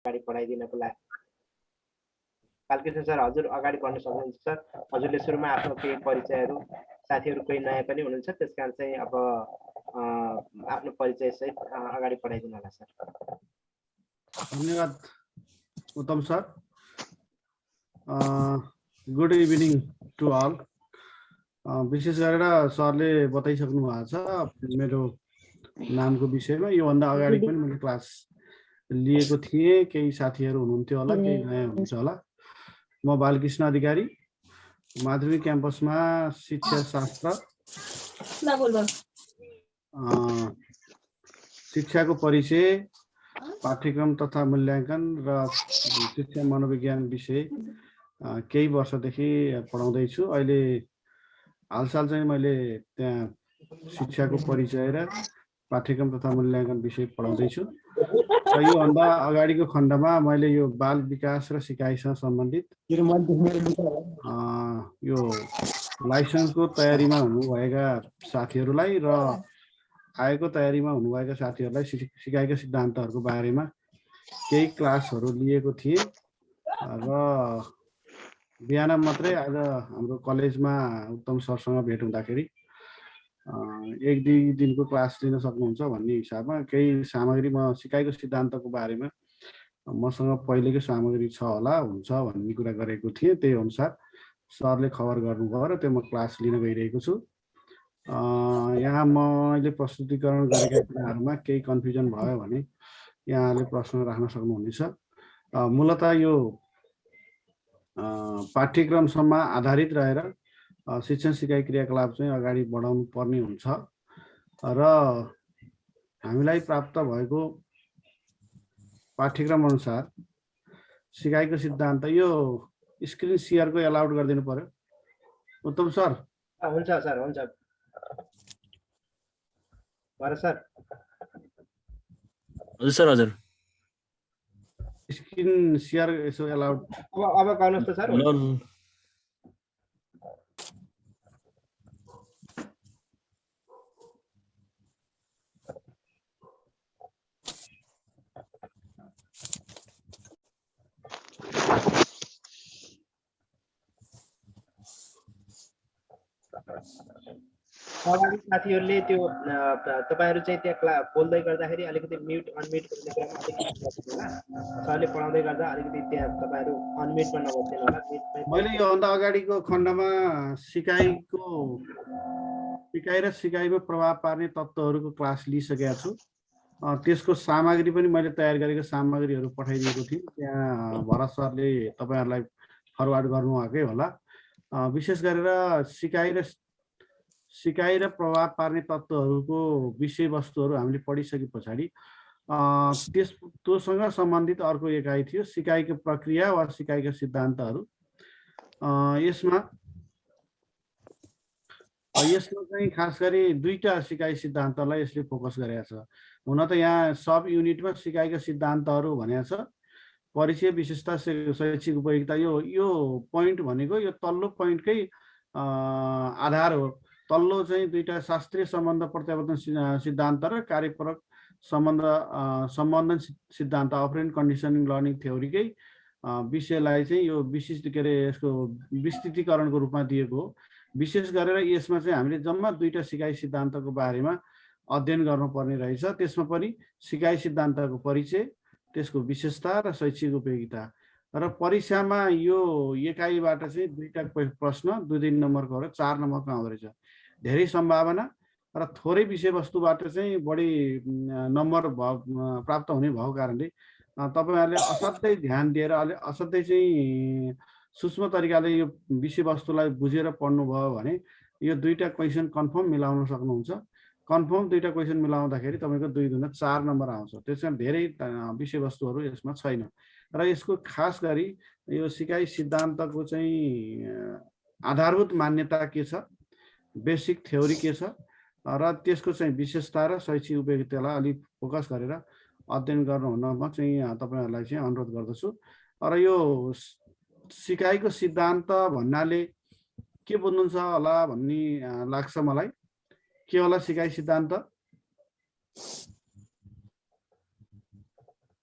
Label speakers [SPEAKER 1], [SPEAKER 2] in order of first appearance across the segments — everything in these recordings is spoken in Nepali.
[SPEAKER 1] अगाडि बढाइदिनको लागि। बालकृष्ण सर, हजुर अगाडि बढ्न सक्नुहुन्छ सर। हजुरले सुरुमा आफ्नो केही परिचयहरू, साथीहरू कोही नयाँ पनि हुनुहुन्छ, त्यस कारण चाहिँ अब आफ्नो परिचय सहित अगाडि बढाइदिनु होला सर।
[SPEAKER 2] धन्यवाद उत्तम sir. Good evening to all. विशेष गरेर सरले बताइसक्नु भएको छ मेरो नामको विषयमा। योभन्दा अगाडि पनि मैले क्लास लिएको थिएँ, केही साथीहरू हुनुहुन्थ्यो होला, केही नयाँ हुनुहुन्छ होला। म बालकृष्ण अधिकारी, माध्यमिक क्याम्पसमा शिक्षा शास्त्र, शिक्षाको परिचय, पाठ्यक्रम तथा मूल्याङ्कन र शिक्षा मनोविज्ञान विषय केही वर्षदेखि पढाउँदैछु। अहिले हालसाल चाहिँ मैले त्यहाँ शिक्षाको परिचय र पाठ्यक्रम तथा मूल्याङ्कन विषय पढाउँदैछु। र योभन्दा अगाडिको खण्डमा मैले यो बाल विकास र सिकाइसँग सम्बन्धित यो लाइसेन्सको तयारीमा हुनुभएका साथीहरूलाई र आएको तयारीमा हुनुभएका साथीहरूलाई सिकाइका सिद्धान्तहरूको बारेमा केही क्लासहरू लिएको थिएँ। र बिहान मात्रै आज हाम्रो कलेजमा उत्तम सरसँग भेट हुँदाखेरि 1-2 दिनको क्लास लिन सक्नुहुन्छ भन्ने हिसाबमा केही सामग्री, म सिकाइको सिद्धान्तको बारेमा मसँग पहिलेकै सामग्री छ होला, हुन्छ भन्ने कुरा गरेको थिएँ। त्यही अनुसार सरले खबर गर्नुभयो र त्यो म क्लास लिन गइरहेको छु। यहाँ मैले प्रस्तुतिकरण गरेका कुराहरूमा केही कन्फ्युजन भयो भने यहाँले प्रश्न राख्न सक्नुहुनेछ। मूलतः यो पाठ्यक्रमसम्म आधारित रहेर शिक्षण सिकाइ क्रियाकलाप चाहिँ अगाडि बढाउनु पर्ने हुन्छ र हामीलाई प्राप्त भएको पाठ्यक्रम अनुसार सिकाइको सिद्धान्त। यो स्क्रिन सेयरको एलाउड गरिदिनु पर्यो उत्तम सर।
[SPEAKER 1] हुन्छ सर, हुन्छ। भरत सर।
[SPEAKER 3] हजुर सर, हजुर।
[SPEAKER 2] स्क्रिन सेयर यसो एलाउड।
[SPEAKER 1] अब गर्नुहोस् त सर। अगाडि साथीहरूले त्यो तपाईहरु चाहिँ त्यहाँ बोल्दै गर्दाखेरि अलिकति म्युट अनम्युट गर्ने क्रम अलिकति गर्नुहोला। सरले पढाउँदै गर्दा अलिकति त्यहाँ तपाईहरु अनम्युटमा नबस्नु होला।
[SPEAKER 2] मैले यो भन्दा अगाडिको खण्डमा सिकाइ र सिकाइमा प्रभाव पार्ने तत्त्वहरूको क्लास लिइसकेको छु। त्यसको सामग्री पनि मैले तयार गरेको सामग्रीहरू पठाइदिएको थिएँ। त्यहाँ भरत सरले तपाईहरुलाई फरवार्ड गर्नुभएकै होला। विशेष गरेर सिकाइ र प्रभाव पार्ने तत्त्वहरूको विषयवस्तुहरू हामीले पढिसके पछाडि त्योसँग सम्बन्धित अर्को एकाइ थियो सिकाइको प्रक्रिया वा सिकाइका सिद्धान्तहरू। यसमा चाहिँ खास गरी 2टा सिकाइ सिद्धान्तलाई यसले फोकस गरेको छ। हुन त यहाँ सब युनिटमा सिकाइका सिद्धान्तहरू भनेको छ। परिचय, विशेषता, शैक्षिक उपयोगिता, यो पोइन्ट भनेको यो तल्लो पोइन्टकै आधार हो। तल्लो चाहिँ 2टा शास्त्रीय सम्बन्ध प्रत्यावर्तन सिद्धान्त र कार्यपरक सम्बन्धन सिद्धान्त अपरेन्ट कन्डिसनिङ लर्निङ थ्योरीकै विषयलाई चाहिँ यो विशिष्ट के अरे यसको विस्तृतीकरणको रूपमा दिएको हो। विशेष गरेर यसमा चाहिँ हामीले जम्मा 2टा सिकाइ सिद्धान्तको बारेमा अध्ययन गर्नुपर्ने रहेछ। त्यसमा पनि सिकाइ सिद्धान्तको परिचय, त्यसको विशेषता र शैक्षिक उपयोगिता। र परीक्षामा यो एकाइबाट चाहिँ 2टा प्रश्न 2-3 नम्बरको र 4 नम्बरको आउँदो रहेछ। धेरै सम्भावना र थोरै विषयवस्तुबाट चाहिँ बढी नम्बर प्राप्त हुने भएको कारणले तपाईहरुले असाध्यै ध्यान दिएर असाध्यै चाहिँ सूक्ष्म तरिकाले यो विषयवस्तुलाई बुझेर पढ्नुभयो भने यो 2टा क्वेशन कन्फर्म मिलाउन सक्नुहुन्छ। कन्फर्म 2टा क्वेशन मिलाउँदाखेरि तपाईको 2 गुणा 4 नम्बर आउँछ। त्यसमा धेरै विषयवस्तुहरू यसमा छैन। र यसको खास गरी यो सिकाइ सिद्धान्तको चाहिँ आधारभूत मान्यता के छ, बेसिक थ्योरी के छ र त्यसको चाहिँ विशेषता र शैक्षिक उपयोगितालाई अलिक फोकस गरेर अध्ययन गर्नुहुन म चाहिँ तपाईहरुलाई चाहिँ अनुरोध गर्दछु। र यो सिकाइको सिद्धान्त भन्नाले के बुझ्नुहुन्छ होला भन्ने लाग्छ मलाई। के होला सिकाइ सिद्धान्त?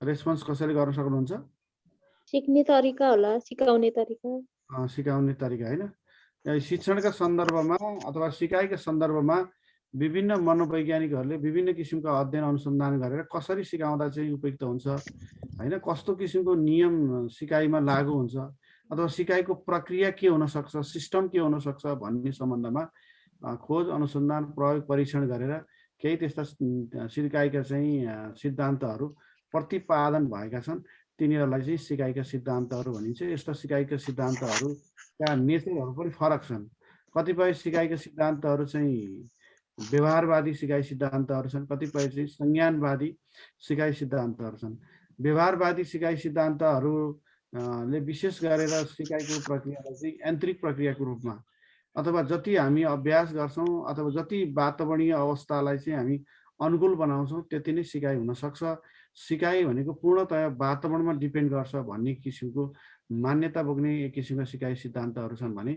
[SPEAKER 2] रेस्पोन्स कसरी गर्न सक्नुहुन्छ?
[SPEAKER 3] सिक्ने तरिका होला, सिकाउने तरिका।
[SPEAKER 2] सिकाउने तरिका हैन। शिक्षणका सन्दर्भमा अथवा सिकाइका सन्दर्भमा विभिन्न मनोवैज्ञानिकहरूले विभिन्न किसिमका अध्ययन अनुसन्धान गरेर कसरी सिकाउँदा चाहिँ उपयुक्त हुन्छ हैन, कस्तो किसिमको नियम सिकाइमा लागू हुन्छ अथवा सिकाइको प्रक्रिया के हुन सक्छ, सिस्टम के हुन सक्छ भन्ने सम्बन्धमा खोज अनुसन्धान प्रयोग परीक्षण गरेर केही त्यस्ता सिकाइका चाहिँ सिद्धान्तहरू प्रतिपादन भएका छन्। तिनीहरूलाई चाहिँ सिकाइका सिद्धान्तहरू भनिन्छ। यस्ता सिकाइका सिद्धान्तहरूका नेचरहरू पनि फरक छन्। कतिपय सिकाइका सिद्धान्तहरू चाहिँ व्यवहारवादी सिकाइ सिद्धान्तहरू छन्, कतिपय चाहिँ संज्ञानवादी सिकाइ सिद्धान्तहरू छन्। व्यवहारवादी सिकाइ सिद्धान्तहरूले विशेष गरेर सिकाइको प्रक्रियालाई चाहिँ यान्त्रिक प्रक्रियाको रूपमा अथवा जति हामी अभ्यास गर्छौँ अथवा जति वातावरणीय अवस्थालाई चाहिँ हामी अनुकूल बनाउँछौँ त्यति नै सिकाइ हुन सक्छ। सिकाइ भनेको पूर्णतया वातावरणमा डिपेन्ड गर्छ भन्ने किसिमको मान्यता बोक्ने एक किसिमका सिकाइ सिद्धान्तहरू छन् भने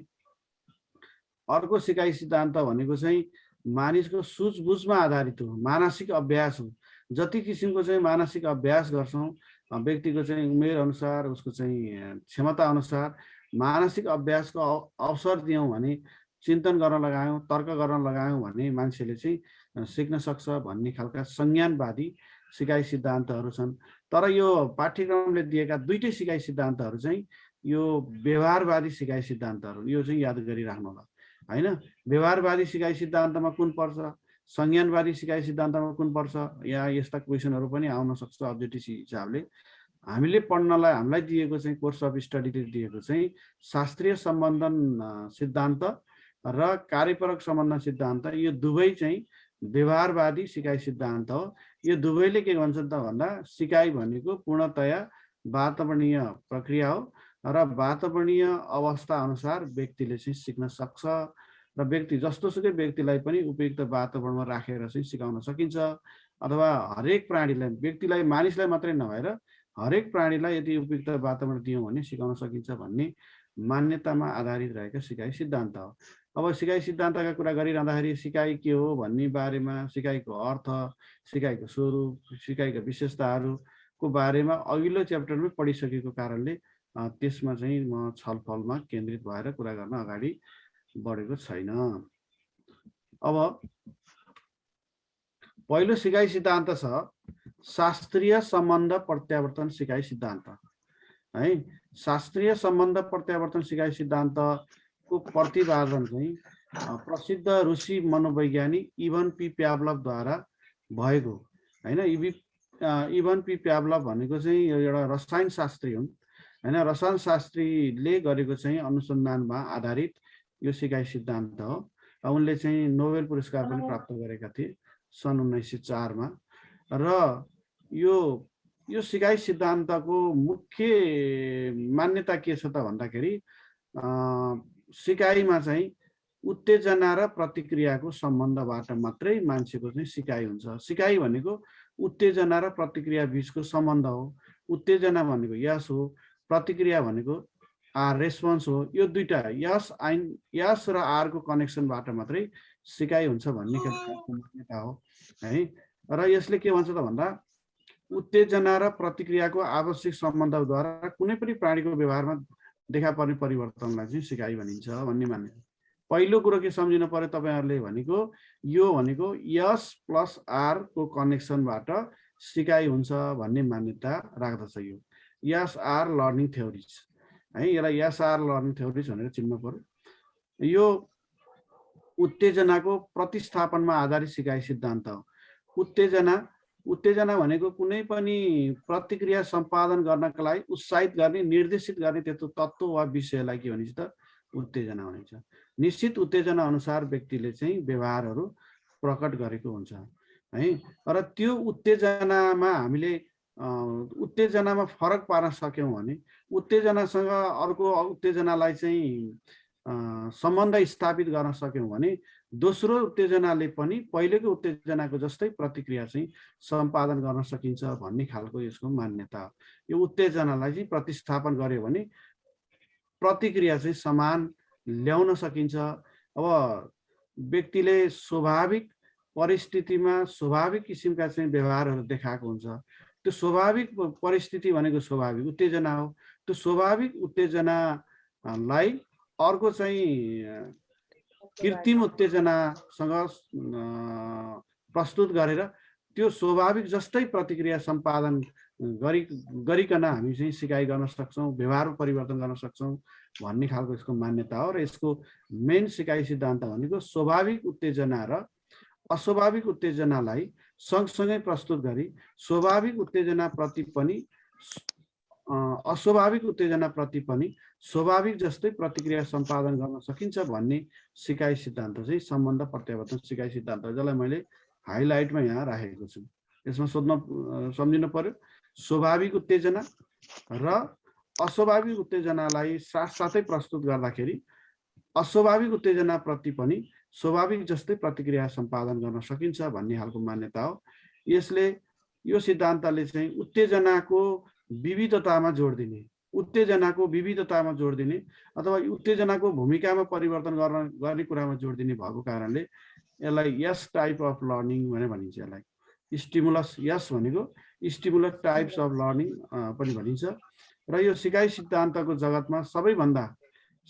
[SPEAKER 2] अर्को सिकाइ सिद्धान्त भनेको चाहिँ मानिसको सुझबुझमा आधारित हो, मानसिक अभ्यास हो। जति किसिमको चाहिँ मानसिक अभ्यास गर्छौँ व्यक्तिको चाहिँ उमेर अनुसार उसको चाहिँ क्षमता अनुसार मानसिक अभ्यासको अवसर दियौँ भने, चिन्तन गर्न लगायौँ, तर्क गर्न लगायौँ भने मान्छेले चाहिँ सिक्न सक्छ भन्ने खालका संज्ञानवादी सिकाइ सिद्धान्तहरू छन्। तर यो पाठ्यक्रमले दिएका दुईटै सिकाइ सिद्धान्तहरू चाहिँ यो व्यवहारवादी सिकाइ सिद्धान्तहरू, यो चाहिँ याद गरिराख्नु होला हैन। व्यवहारवादी सिकाइ सिद्धान्तमा कुन पर्छ, संज्ञानवादी सिकाइ सिद्धान्तमा कुन पर्छ, या यस्ता क्वेसनहरू पनि आउन सक्छ अब्जेक्टिभ हिसाबले। हामीले पढ्नलाई हामीलाई दिएको चाहिँ कोर्स अफ स्टडीले दिएको चाहिँ शास्त्रीय सम्बन्धन सिद्धान्त र कार्यपरक सम्बन्धन सिद्धान्त, यो दुवै चाहिँ व्यवहारवादी सिकाइ सिद्धान्त हो। यो दुवैले के भन्छन् त भन्दा सिकाइ भनेको पूर्णतया वातावरणीय प्रक्रिया हो र वातावरणीय अवस्था अनुसार व्यक्तिले चाहिँ सिक्न सक्छ र व्यक्ति जस्तोसुकै व्यक्तिलाई पनि उपयुक्त वातावरणमा राखेर चाहिँ सिकाउन सकिन्छ। अथवा हरेक प्राणीलाई, व्यक्तिलाई, मानिसलाई मात्रै नभएर हरेक प्राणीलाई यदि उपयुक्त वातावरण दियौँ भने सिकाउन सकिन्छ भन्ने मान्यतामा आधारित रहेको सिकाइ सिद्धान्त हो। अब सिकाइ सिद्धान्तका कुरा गरिरहँदाखेरि सिकाइ के हो भन्ने बारेमा, सिकाइको अर्थ, सिकाइको स्वरूप, सिकाइका विशेषताहरूको बारेमा अघिल्लो च्याप्टरमै पढिसकेको कारणले त्यसमा चाहिँ म छलफलमा केन्द्रित भएर कुरा गर्न अगाडि बढेको छैन। अब पहिलो सिकाइ सिद्धान्त छ शास्त्रीय सम्बन्ध प्रत्यावर्तन सिकाइ सिद्धान्त है। शास्त्रीय सम्बन्ध प्रत्यावर्तन सिकाइ सिद्धान्तको प्रतिपादन चाहिँ प्रसिद्ध रुसी मनोवैज्ञानिक इभन पी प्याभलभद्वारा भएको हैन। इभन पी प्याभलभ भनेको चाहिँ एउटा रसायन शास्त्री हुन् हैन। रसायन शास्त्रीले गरेको चाहिँ अनुसन्धानमा आधारित यो सिकाइ सिद्धान्त हो। उनले चाहिँ नोबेल पुरस्कार पनि प्राप्त गरेका थिए सन् 1904 मा। र यो सिकाइ सिद्धान्तको मुख्य मान्यता के छ त भन्दाखेरि सिकाइमा चाहिँ उत्तेजना र प्रतिक्रियाको सम्बन्धबाट मात्रै मान्छेको चाहिँ सिकाइ हुन्छ। सिकाइ भनेको उत्तेजना र प्रतिक्रिया बीचको सम्बन्ध हो। उत्तेजना भनेको यस हो, प्रतिक्रिया भनेको आर रेस्पोन्स हो। यो दुईटा यस र आर को कनेक्सनबाट मात्रै सिकाइ हुन्छ भन्ने खालको मान्यता हो है। र यसले के भन्छ त भन्दा उत्तेजना र प्रतिक्रियाको आवश्यक सम्बन्धद्वारा कुनै पनि प्राणीको व्यवहारमा देखा पर्ने परिवर्तनलाई चाहिँ सिकाइ भनिन्छ भन्ने मान्यता। पहिलो कुरो के सम्झिनु पर्यो तपाईहरुले भनेको यो भनेको यस प्लस आर को कनेक्सनबाट सिकाइ हुन्छ भन्ने मान्यता राख्दछ। यो यस आर लर्निङ थ्योरीज है, यसलाई यस आर लर्निङ थ्योरीज भनेर चिन्नु पर्यो। यो उत्तेजनाको प्रतिस्थापनमा आधारित सिकाइ सिद्धान्त हो। उत्तेजना भनेको कुनै पनि प्रतिक्रिया सम्पादन गर्नका लागि उत्साहित गर्ने, निर्देशित गर्ने त्यस्तो तत्त्व वा विषयलाई के भनिन्छ त उत्तेजना भनिन्छ। निश्चित उत्तेजना अनुसार व्यक्तिले चाहिँ व्यवहारहरू प्रकट गरेको हुन्छ है। र त्यो उत्तेजनामा हामीले उत्तेजनामा फरक पार्न सक्यौं भने, उत्तेजनासँग अर्को उत्तेजनालाई चाहिँ सम्बन्ध स्थापित गर्न सक्यौं भने दोस्रो उत्तेजनाले पनि पहिलेको उत्तेजनाको जस्तै प्रतिक्रिया चाहिँ सम्पादन गर्न सकिन्छ भन्ने खालको यसको मान्यता हो। यो उत्तेजनालाई चाहिँ प्रतिस्थापन गर्यो भने प्रतिक्रिया चाहिँ समान ल्याउन सकिन्छ। अब व्यक्तिले स्वाभाविक परिस्थितिमा स्वाभाविक किसिमका चाहिँ व्यवहारहरू देखाएको हुन्छ, त्यो स्वाभाविक परिस्थिति भनेको स्वाभाविक उत्तेजना हो। त्यो स्वाभाविक उत्तेजनालाई अर्को चाहिँ कृत्रिम उत्तेजनासँग प्रस्तुत गरेर त्यो स्वाभाविक जस्तै प्रतिक्रिया सम्पादन गरिकन हामी चाहिँ सिकाइ गर्न सक्छौँ, व्यवहार परिवर्तन गर्न सक्छौँ भन्ने खालको यसको मान्यता हो। र यसको मेन सिकाइ सिद्धान्त भनेको स्वाभाविक उत्तेजना र अस्वाभाविक उत्तेजनालाई सँगसँगै प्रस्तुत गरी स्वाभाविक उत्तेजनाप्रति पनि अस्वाभाविक उत्तेजनाप्रति पनि स्वाभाविक जस्तै प्रतिक्रिया सम्पादन गर्न सकिन्छ भन्ने सिकाइ सिद्धान्त चाहिँ सम्बन्ध प्रत्यावर्तन सिकाइ सिद्धान्त, जसलाई मैले हाइलाइटमा यहाँ राखेको छु। यसमा सम्झिनु पर्यो स्वाभाविक उत्तेजना र अस्वाभाविक उत्तेजनालाई साथसाथै प्रस्तुत गर्दाखेरि अस्वाभाविक उत्तेजनाप्रति पनि स्वाभाविक जस्तै प्रतिक्रिया सम्पादन गर्न सकिन्छ भन्ने खालको मान्यता हो। यसले यो सिद्धान्तले चाहिँ उत्तेजनाको विविधतामा जोड दिने अथवा उत्तेजनाको भूमिकामा परिवर्तन गर्ने कुरामा जोड दिने भएको कारणले यसलाई यस टाइप अफ लर्निङ भनेर भनिन्छ। यसलाई स्टिमुलस यस भनेको स्टिमुलस टाइप्स अफ लर्निङ पनि भनिन्छ। र यो सिकाइ सिद्धान्तको जगतमा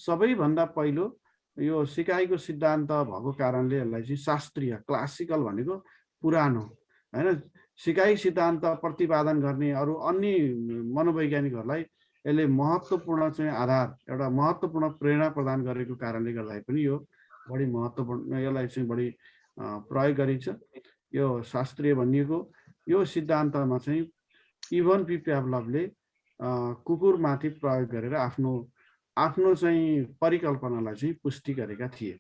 [SPEAKER 2] सबैभन्दा पहिलो यो सिकाइको सिद्धान्त भएको कारणले यसलाई चाहिँ शास्त्रीय क्लासिकल भनेको पुरानो हैन सिकाइ सिद्धान्त प्रतिपादन गर्ने अरू अन्य मनोवैज्ञानिकहरूलाई यसले महत्त्वपूर्ण चाहिँ आधार एउटा महत्त्वपूर्ण प्रेरणा प्रदान गरेको कारणले गर्दा पनि यो बढी महत्त्वपूर्ण यसलाई चाहिँ बढी प्रयोग गरिन्छ। यो शास्त्रीय भनिएको यो सिद्धान्तमा चाहिँ इभन पी प्याभलभले कुकुरमाथि प्रयोग गरेर आफ्नो चाहिँ परिकल्पनालाई चाहिँ पुष्टि गरेका थिए।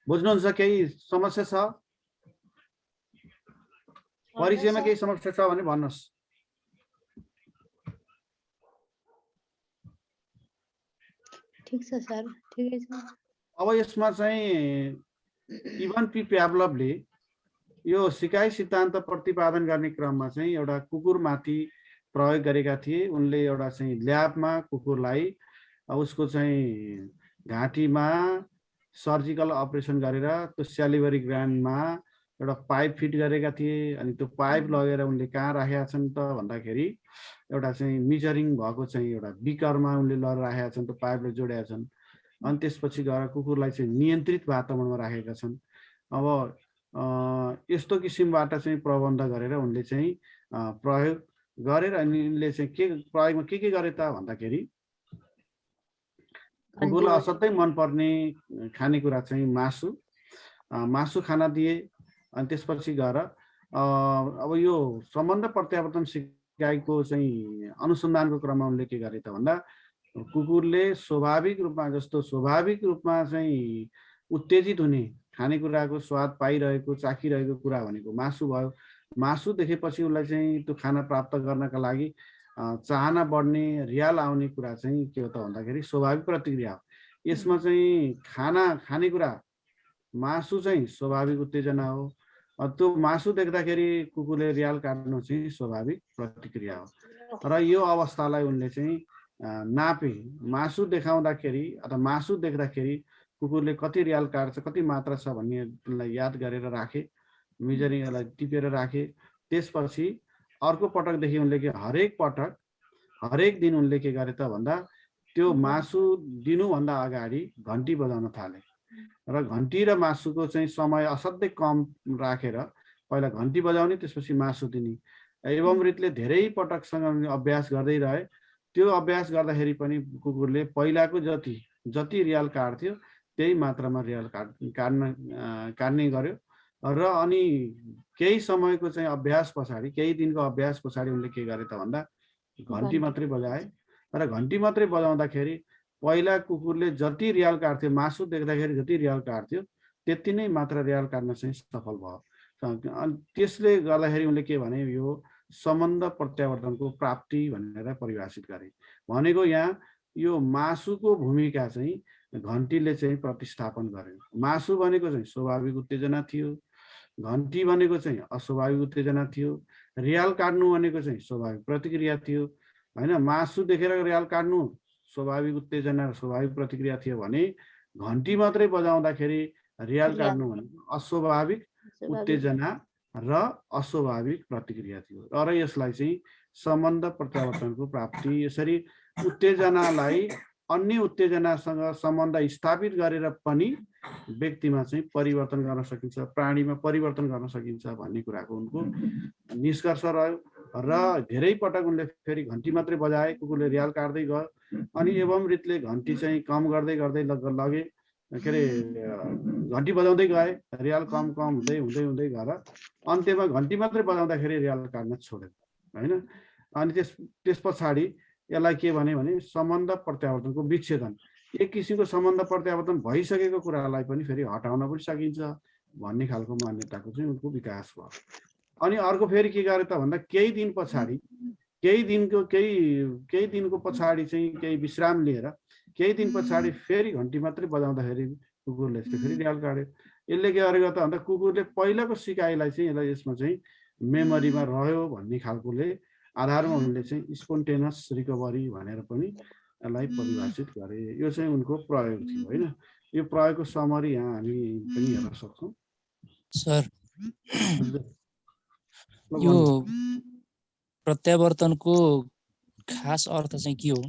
[SPEAKER 2] बुझ्नुहुन्छ केही समस्या छ? परिचयमा केही समस्या छ भने भन्नुहोस्।
[SPEAKER 3] ठीक छ सर, ठिकै छ।
[SPEAKER 2] अब यसमा चाहिँ इभन पी प्याभलभले यो सिकाइ सिद्धान्त प्रतिपादन गर्ने क्रममा चाहिँ एउटा कुकुरमाथि प्रयोग गरेका थिए। उनले एउटा चाहिँ ल्याबमा कुकुरलाई उसको चाहिँ घाँटीमा सर्जिकल अपरेसन गरेर त्यो स्यालिभरी ग्ल्यान्डमा एउटा पाइप फिट गरेका थिए। अनि त्यो पाइप लगेर उनले कहाँ राखेका छन् त भन्दाखेरि एउटा चाहिँ मिजरिङ भएको चाहिँ एउटा बिकरमा उनले लगेर राखेका छन्, त्यो पाइपले जोडेका छन्। अनि त्यसपछि गएर कुकुरलाई चाहिँ नियन्त्रित वातावरणमा राखेका छन्। अब यस्तो किसिमबाट चाहिँ प्रबन्ध गरेर उनले चाहिँ प्रयोग गरेर अनि उनले चाहिँ प्रयोगमा के गरे त भन्दाखेरि कुकुरलाई असाध्यै मनपर्ने खानेकुरा चाहिँ मासु खाना दिए। अनि त्यसपछि गएर अब यो सम्बन्ध प्रत्यावर्तन सिकाइको चाहिँ अनुसन्धानको क्रममा उनले के गरे त भन्दा कुकुरले स्वाभाविक रूपमा चाहिँ उत्तेजित हुने खानेकुराको स्वाद पाइरहेको चाखिरहेको कुरा भनेको मासु भयो। मासु देखेपछि उसलाई चाहिँ त्यो खाना प्राप्त गर्नका लागि चाहना बढ्ने रियाल आउने कुरा चाहिँ के हो त भन्दाखेरि स्वाभाविक प्रतिक्रिया हो। यसमा चाहिँ खानेकुरा मासु चाहिँ स्वाभाविक उत्तेजना हो। त्यो मासु देख्दाखेरि कुकुरले रियाल काट्नु चाहिँ स्वाभाविक प्रतिक्रिया हो। र यो अवस्थालाई उनले चाहिँ नापे। मासु देखाउँदाखेरि अथवा मासु देख्दाखेरि कुकुरले कति रियाल काट्छ, कति मात्रा छ भन्नेलाई याद गरेर राखे, मिजरिङलाई टिपेर राखे। त्यसपछि अर्को पटकदेखि उनले हरेक दिन उनले के गरे त भन्दा त्यो मासु दिनुभन्दा अगाडि घन्टी बजाउन थाले। र घन्टी र मासुको चाहिँ समय असाध्यै कम राखेर पहिला घन्टी बजाउने त्यसपछि मासु दिने एवं रीतिले धेरै पटकसँग अभ्यास गर्दै रहे। त्यो अभ्यास गर्दाखेरि पनि कुकुरले पहिलाको जति रियाल काट्थ्यो त्यही मात्रामा रियाल काट्ने गर्यो। र अनि केही समयको चाहिँ अभ्यास पछाडि केही दिनको अभ्यास पछाडि उनले के गरे त भन्दा घन्टी मात्रै बजाए। र घन्टी मात्रै बजाउँदाखेरि पहिला कुकुरले जति रियाल काट्थ्यो मासु देख्दाखेरि जति रियाल काट्थ्यो त्यति नै मात्रा रियाल काट्न चाहिँ सफल भयो। अनि त्यसले गर्दाखेरि उनले के भने यो सम्बन्ध प्रत्यावर्तनको प्राप्ति भनेर परिभाषित गरे। भनेको यहाँ यो मासुको भूमिका चाहिँ घन्टीले चाहिँ प्रतिस्थापन गर्यो। मासु भनेको चाहिँ स्वाभाविक उत्तेजना थियो, घन्टी भनेको चाहिँ अस्वाभाविक उत्तेजना थियो, रियाल काट्नु भनेको चाहिँ स्वाभाविक प्रतिक्रिया थियो हैन। मासु देखेर रियाल काट्नु स्वाभाविक उत्तेजना र स्वाभाविक प्रतिक्रिया थियो भने घन्टी मात्रै बजाउँदाखेरि रियाल काट्नु भनेको अस्वाभाविक उत्तेजना र अस्वाभाविक प्रतिक्रिया थियो र यसलाई चाहिँ सम्बन्ध प्रत्यावर्तनको प्राप्ति। यसरी उत्तेजनालाई अन्य उत्तेजनासँग सम्बन्ध स्थापित गरेर पनि व्यक्तिमा चाहिँ परिवर्तन गर्न सकिन्छ, प्राणीमा परिवर्तन गर्न सकिन्छ भन्ने कुराको उनको निष्कर्ष रह्यो। र धेरै पटक उनले फेरि घन्टी मात्रै बजाए, कुकुरले रियाल काट्दै गयो अनि एवं रीतले घन्टी चाहिँ कम गर्दै गर्दै लगे, के अरे घन्टी बजाउँदै गए, रियाल कम कम हुँदै हुँदै हुँदै गएर अन्त्यमा घन्टी मात्रै बजाउँदाखेरि रियाल काट्न छोड्यो होइन। अनि त्यस पछाडि यसलाई के भने सम्बन्ध प्रत्यावर्तनको विच्छेदन। एक किसिमको सम्बन्ध प्रत्यावर्तन भइसकेको कुरालाई पनि फेरि हटाउन पनि सकिन्छ भन्ने खालको मान्यताको चाहिँ उनको विकास भयो। अनि अर्को फेरि के गरे त भन्दा केही दिन पछाडि केही दिनको पछाडि चाहिँ केही विश्राम लिएर केही दिन पछाडि फेरि घन्टी मात्रै बजाउँदाखेरि कुकुरले फेरि रियाल काट्यो। यसले के गरेको त भन्दा कुकुरले पहिलाको सिकाइलाई चाहिँ यसमा चाहिँ मेमोरीमा रह्यो भन्ने खालकोले आधारमा उनले चाहिँ स्पोन्टेनियस रिकभरी भनेर पनि यसलाई परिभाषित गरे। यो चाहिँ उनको प्रयोग थियो होइन। यो प्रयोगको समरी यहाँ हामी पनि हेर्न सक्छौँ।
[SPEAKER 4] सर यो प्रत्यावर्तनको खास अर्थ चाहिँ के हो?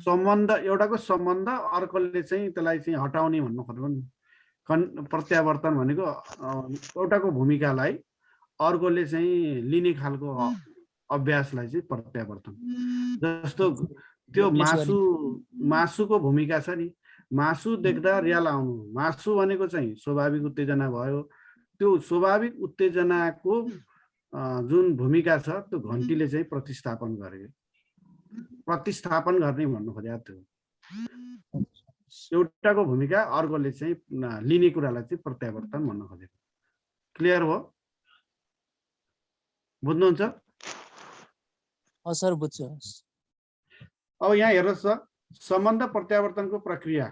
[SPEAKER 2] सम्बन्ध एउटाको सम्बन्ध अर्कोले चाहिँ त्यसलाई चाहिँ हटाउने भन्नु खोज्नु नि। प्रत्यावर्तन भनेको एउटाको भूमिकालाई अर्कोले चाहिँ लिने खालको अभ्यासलाई चाहिँ प्रत्यावर्तन। जस्तो त्यो मासुको भूमिका छ नि, मासु देख्दा रियाल आउनु, मासु भनेको चाहिँ स्वाभाविक उत्तेजना भयो। त्यो स्वाभाविक उत्तेजनाको जुन भूमिका छ त्यो घन्टीले चाहिँ प्रतिस्थापन गरे, प्रतिस्थापन गर्ने भन्नु खोजेको थियो। एउटाको भूमिका अर्कोले चाहिँ लिने कुरालाई चाहिँ प्रत्यावर्तन भन्न खोजेको। क्लियर हो? बुझ्नुहुन्छ?
[SPEAKER 4] सर बुझ्छु।
[SPEAKER 2] अब यहाँ हेर्नुहोस् त, सम्बन्ध प्रत्यावर्तनको प्रक्रिया।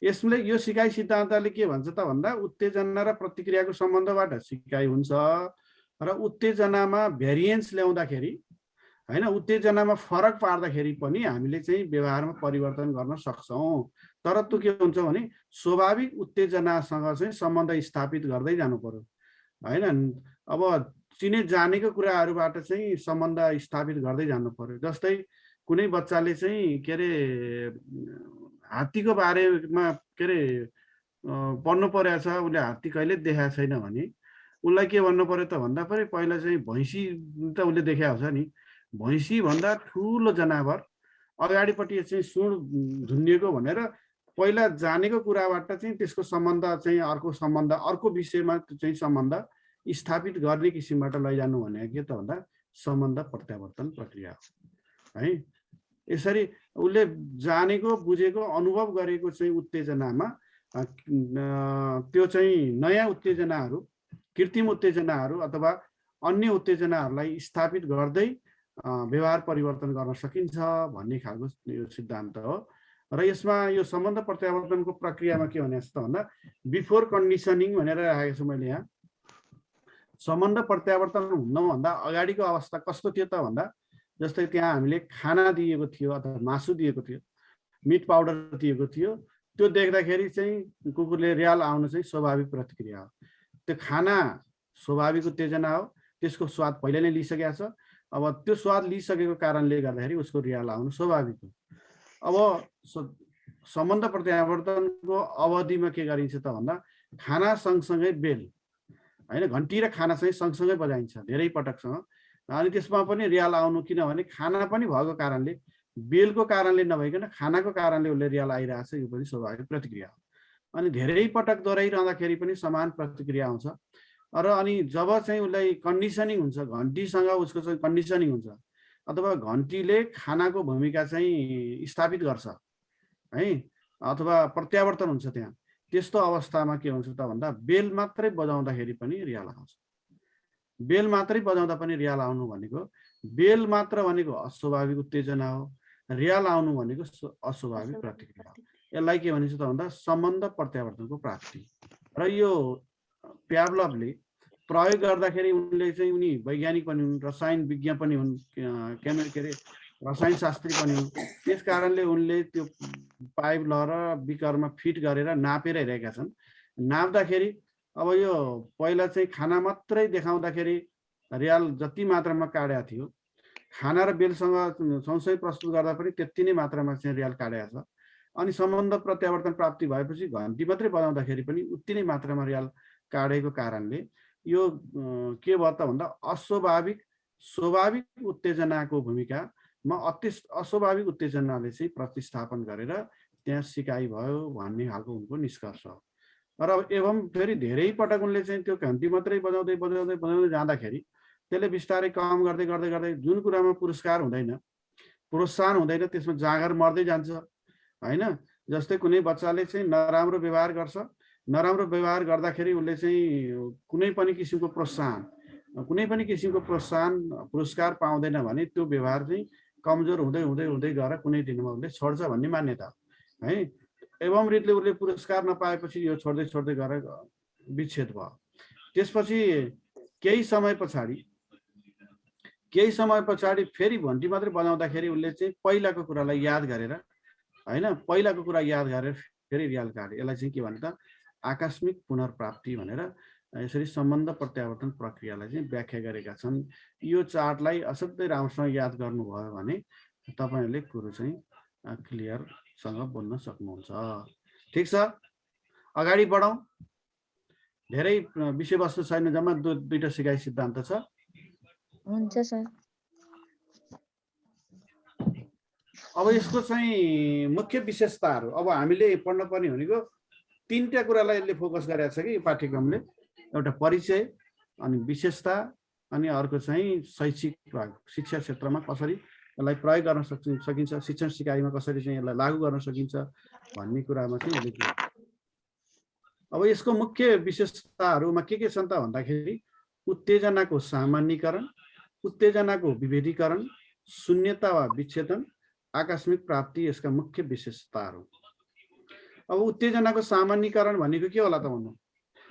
[SPEAKER 2] यसले यो सिकाइ सिद्धान्तले के भन्छ त भन्दा उत्तेजना र प्रतिक्रियाको सम्बन्धबाट सिकाइ हुन्छ र उत्तेजनामा भेरिएन्स ल्याउँदाखेरि होइन, उत्तेजनामा फरक पार्दाखेरि पनि हामीले चाहिँ व्यवहारमा परिवर्तन गर्न सक्छौँ। तर त्यो के हुन्छ भने स्वाभाविक उत्तेजनासँग चाहिँ सम्बन्ध स्थापित गर्दै जानु पर्यो होइन। अब चिने जानेको कुराहरूबाट चाहिँ सम्बन्ध स्थापित गर्दै जानु पर्यो। जस्तै कुनै बच्चाले चाहिँ के अरे हात्तीको बारेमा के अरे पढ्नु परेको छ, उसले हात्ती कहिले देखाएको छैन भने उसलाई के भन्नु पर्यो त भन्दा पनि पहिला चाहिँ भैँसी त उसले देखाएको छ नि, भैँसी भन्दा ठुलो जनावर अगाडिपट्टि चाहिँ सुँड झुन्डिएको भनेर पहिला जानेको कुराबाट चाहिँ त्यसको सम्बन्ध चाहिँ अर्को विषयमा चाहिँ सम्बन्ध स्थापित गर्ने किसिमबाट लैजानु भनेको के त भन्दा सम्बन्ध प्रत्यावर्तन प्रक्रिया हो है। यसरी उसले जानेको बुझेको अनुभव गरेको चाहिँ उत्तेजनामा त्यो चाहिँ नयाँ उत्तेजनाहरू, कृत्रिम उत्तेजनाहरू अथवा अन्य उत्तेजनाहरूलाई स्थापित गर्दै व्यवहार परिवर्तन गर्न सकिन्छ भन्ने खालको यो सिद्धान्त हो। र यसमा यो सम्बन्ध प्रत्यावर्तनको प्रक्रियामा के भनेको छ त भन्दा बिफोर कन्डिसनिङ भनेर राखेको छु मैले यहाँ। सम्बन्ध प्रत्यावर्तन हुनुभन्दा अगाडिको अवस्था कस्तो थियो त भन्दा जस्तै त्यहाँ हामीले खाना दिएको थियो अथवा मासु दिएको थियो, मिट पाउडर दिएको थियो, त्यो देख्दाखेरि चाहिँ कुकुरले रियाल आउनु चाहिँ स्वाभाविक प्रतिक्रिया हो। त्यो खाना स्वाभाविक उत्तेजना हो, त्यसको स्वाद पहिले नै लिइसकेको छ। अब त्यो स्वाद लिइसकेको कारणले गर्दाखेरि उसको रियाल आउनु स्वाभाविक हो। अब सम्बन्ध प्रत्यावर्तनको अवधिमा के गरिन्छ त भन्दा खाना सँगसँगै बेल होइन, घन्टी र खाना चाहिँ सँगसँगै बजाइन्छ धेरै पटकसँग। अनि त्यसमा पनि रियाल आउनु किनभने खाना पनि भएको कारणले, बेलको कारणले नभइकन खानाको कारणले उसले रियाल आइरहेछ, यो पनि स्वाभाविक प्रतिक्रिया हो। अनि धेरै पटक दोहोऱ्याइरहँदाखेरि पनि समान प्रतिक्रिया आउँछ। र अनि जब चाहिँ उसलाई कन्डिसनिङ हुन्छ, घन्टीसँग उसको चाहिँ कन्डिसनिङ हुन्छ अथवा घन्टीले खानाको भूमिका चाहिँ स्थापित गर्छ है अथवा प्रत्यावर्तन हुन्छ, त्यहाँ त्यस्तो अवस्थामा के हुन्छ त भन्दा बेल मात्रै बजाउँदाखेरि पनि रियाल आउँछ। बेल मात्रै बजाउँदा पनि रियाल आउनु भनेको, बेल मात्र भनेको अस्वाभाविक उत्तेजना हो, रियाल आउनु भनेको अस्वाभाविक प्रतिक्रिया हो। यसलाई के भनिन्छ त भन्दा सम्बन्ध प्रत्यावर्तनको प्राप्ति। र यो प्याभलभले प्रयोग गर्दाखेरि उनले चाहिँ उनी वैज्ञानिक पनि हुन्, रसायन विज्ञ पनि हुन्, के अरे रसायन शास्त्री पनि हुन्। त्यस कारणले उनले त्यो पाइप लएर बिकरमा फिट गरेर नापेर हेरेका छन्। नाप्दाखेरि अब यो पहिला चाहिँ खाना मात्रै देखाउँदाखेरि रियाल जति मात्रामा काटेको थियो, खाना र बेलसँग सँगसँगै प्रस्तुत गर्दा पनि त्यति नै मात्रामा चाहिँ रियाल काटेको छ। अनि सम्बन्ध प्रत्यावर्तन प्राप्ति भएपछि घन्टी मात्रै बजाउँदाखेरि पनि उति नै मात्रामा रियाल काटेको कारणले यो के भयो त भन्दा स्वाभाविक उत्तेजनाको भूमिकामा अस्वाभाविक उत्तेजनाले चाहिँ प्रतिस्थापन गरेर त्यहाँ सिकाइ भयो भन्ने खालको उनको निष्कर्ष हो। र एवं फेरि धेरै पटक उनले चाहिँ त्यो घन्टी मात्रै बजाउँदै जाँदाखेरि त्यसले बिस्तारै कम गर्दै गर्दै गर्दै जुन कुरामा पुरस्कार हुँदैन, प्रोत्साहन हुँदैन, त्यसमा जाँगर मर्दै जान्छ हैन। जस्तै कुनै बच्चाले चाहिँ नराम्रो व्यवहार गर्छ, नराम्रो व्यवहार गर्दाखेरि उसले चाहिँ कुनै पनि किसिमको प्रोत्साहन पुरस्कार पाउँदैन भने त्यो व्यवहार चाहिँ कमजोर हुँदै हुँदै हुँदै गएर कुनै दिनमा उसले छोड्छ भन्ने मान्यता है। एवं रीतिले उसले पुरस्कार नपाएपछि यो छोड्दै गएर विच्छेद भयो। त्यसपछि केही समय पछाडि फेरि घन्टी मात्रै बजाउँदाखेरि उसले चाहिँ पहिलाको कुरालाई याद गरेर हैन, पहिलाको कुरा याद गरेर फेरि रियाल काटे। यसलाई चाहिँ के भन्छ त आकस्मिक पुनर्प्राप्ति भनेर यसरी सम्बन्ध प्रत्यावर्तन प्रक्रियालाई चाहिँ व्याख्या गरेका छन्। यो चार्टलाई असाध्यै राम्रोसँग याद गर्नुभयो भने तपाईहरुले कुरो चाहिँ क्लियरसँग बोल्न सक्नुहुन्छ। ठीक छ, अगाडि बढौं। धेरै विषयवस्तु छैन, जम्मा दुईटा सिकाइ सिद्धान्त छ।
[SPEAKER 3] हुन्छ सर।
[SPEAKER 2] अब यसको चाहिँ मुख्य विशेषताहरू अब हामीले पढ्न पर्ने भनेको तीनटा कुरालाई यसले फोकस गरेको छ कि पाठ्यक्रमले। एउटा परिचय, अनि विशेषता, अनि अर्को चाहिँ शैक्षिक प्रयोग, शिक्षा क्षेत्रमा कसरी यसलाई प्रयोग गर्न सकिन्छ, शिक्षण सिकाइमा कसरी चाहिँ यसलाई लागू गर्न सकिन्छ भन्ने कुरामा चाहिँ यसले। अब यसको मुख्य विशेषताहरूमा के छन् त भन्दाखेरि उत्तेजनाको सामान्यीकरण, उत्तेजनाको विभेदीकरण, शून्यता वा विच्छेदन, आकस्मिक प्राप्ति यसका मुख्य विशेषताहरू। अब उत्तेजनाको सामान्यीकरण भनेको के होला त भन्नु?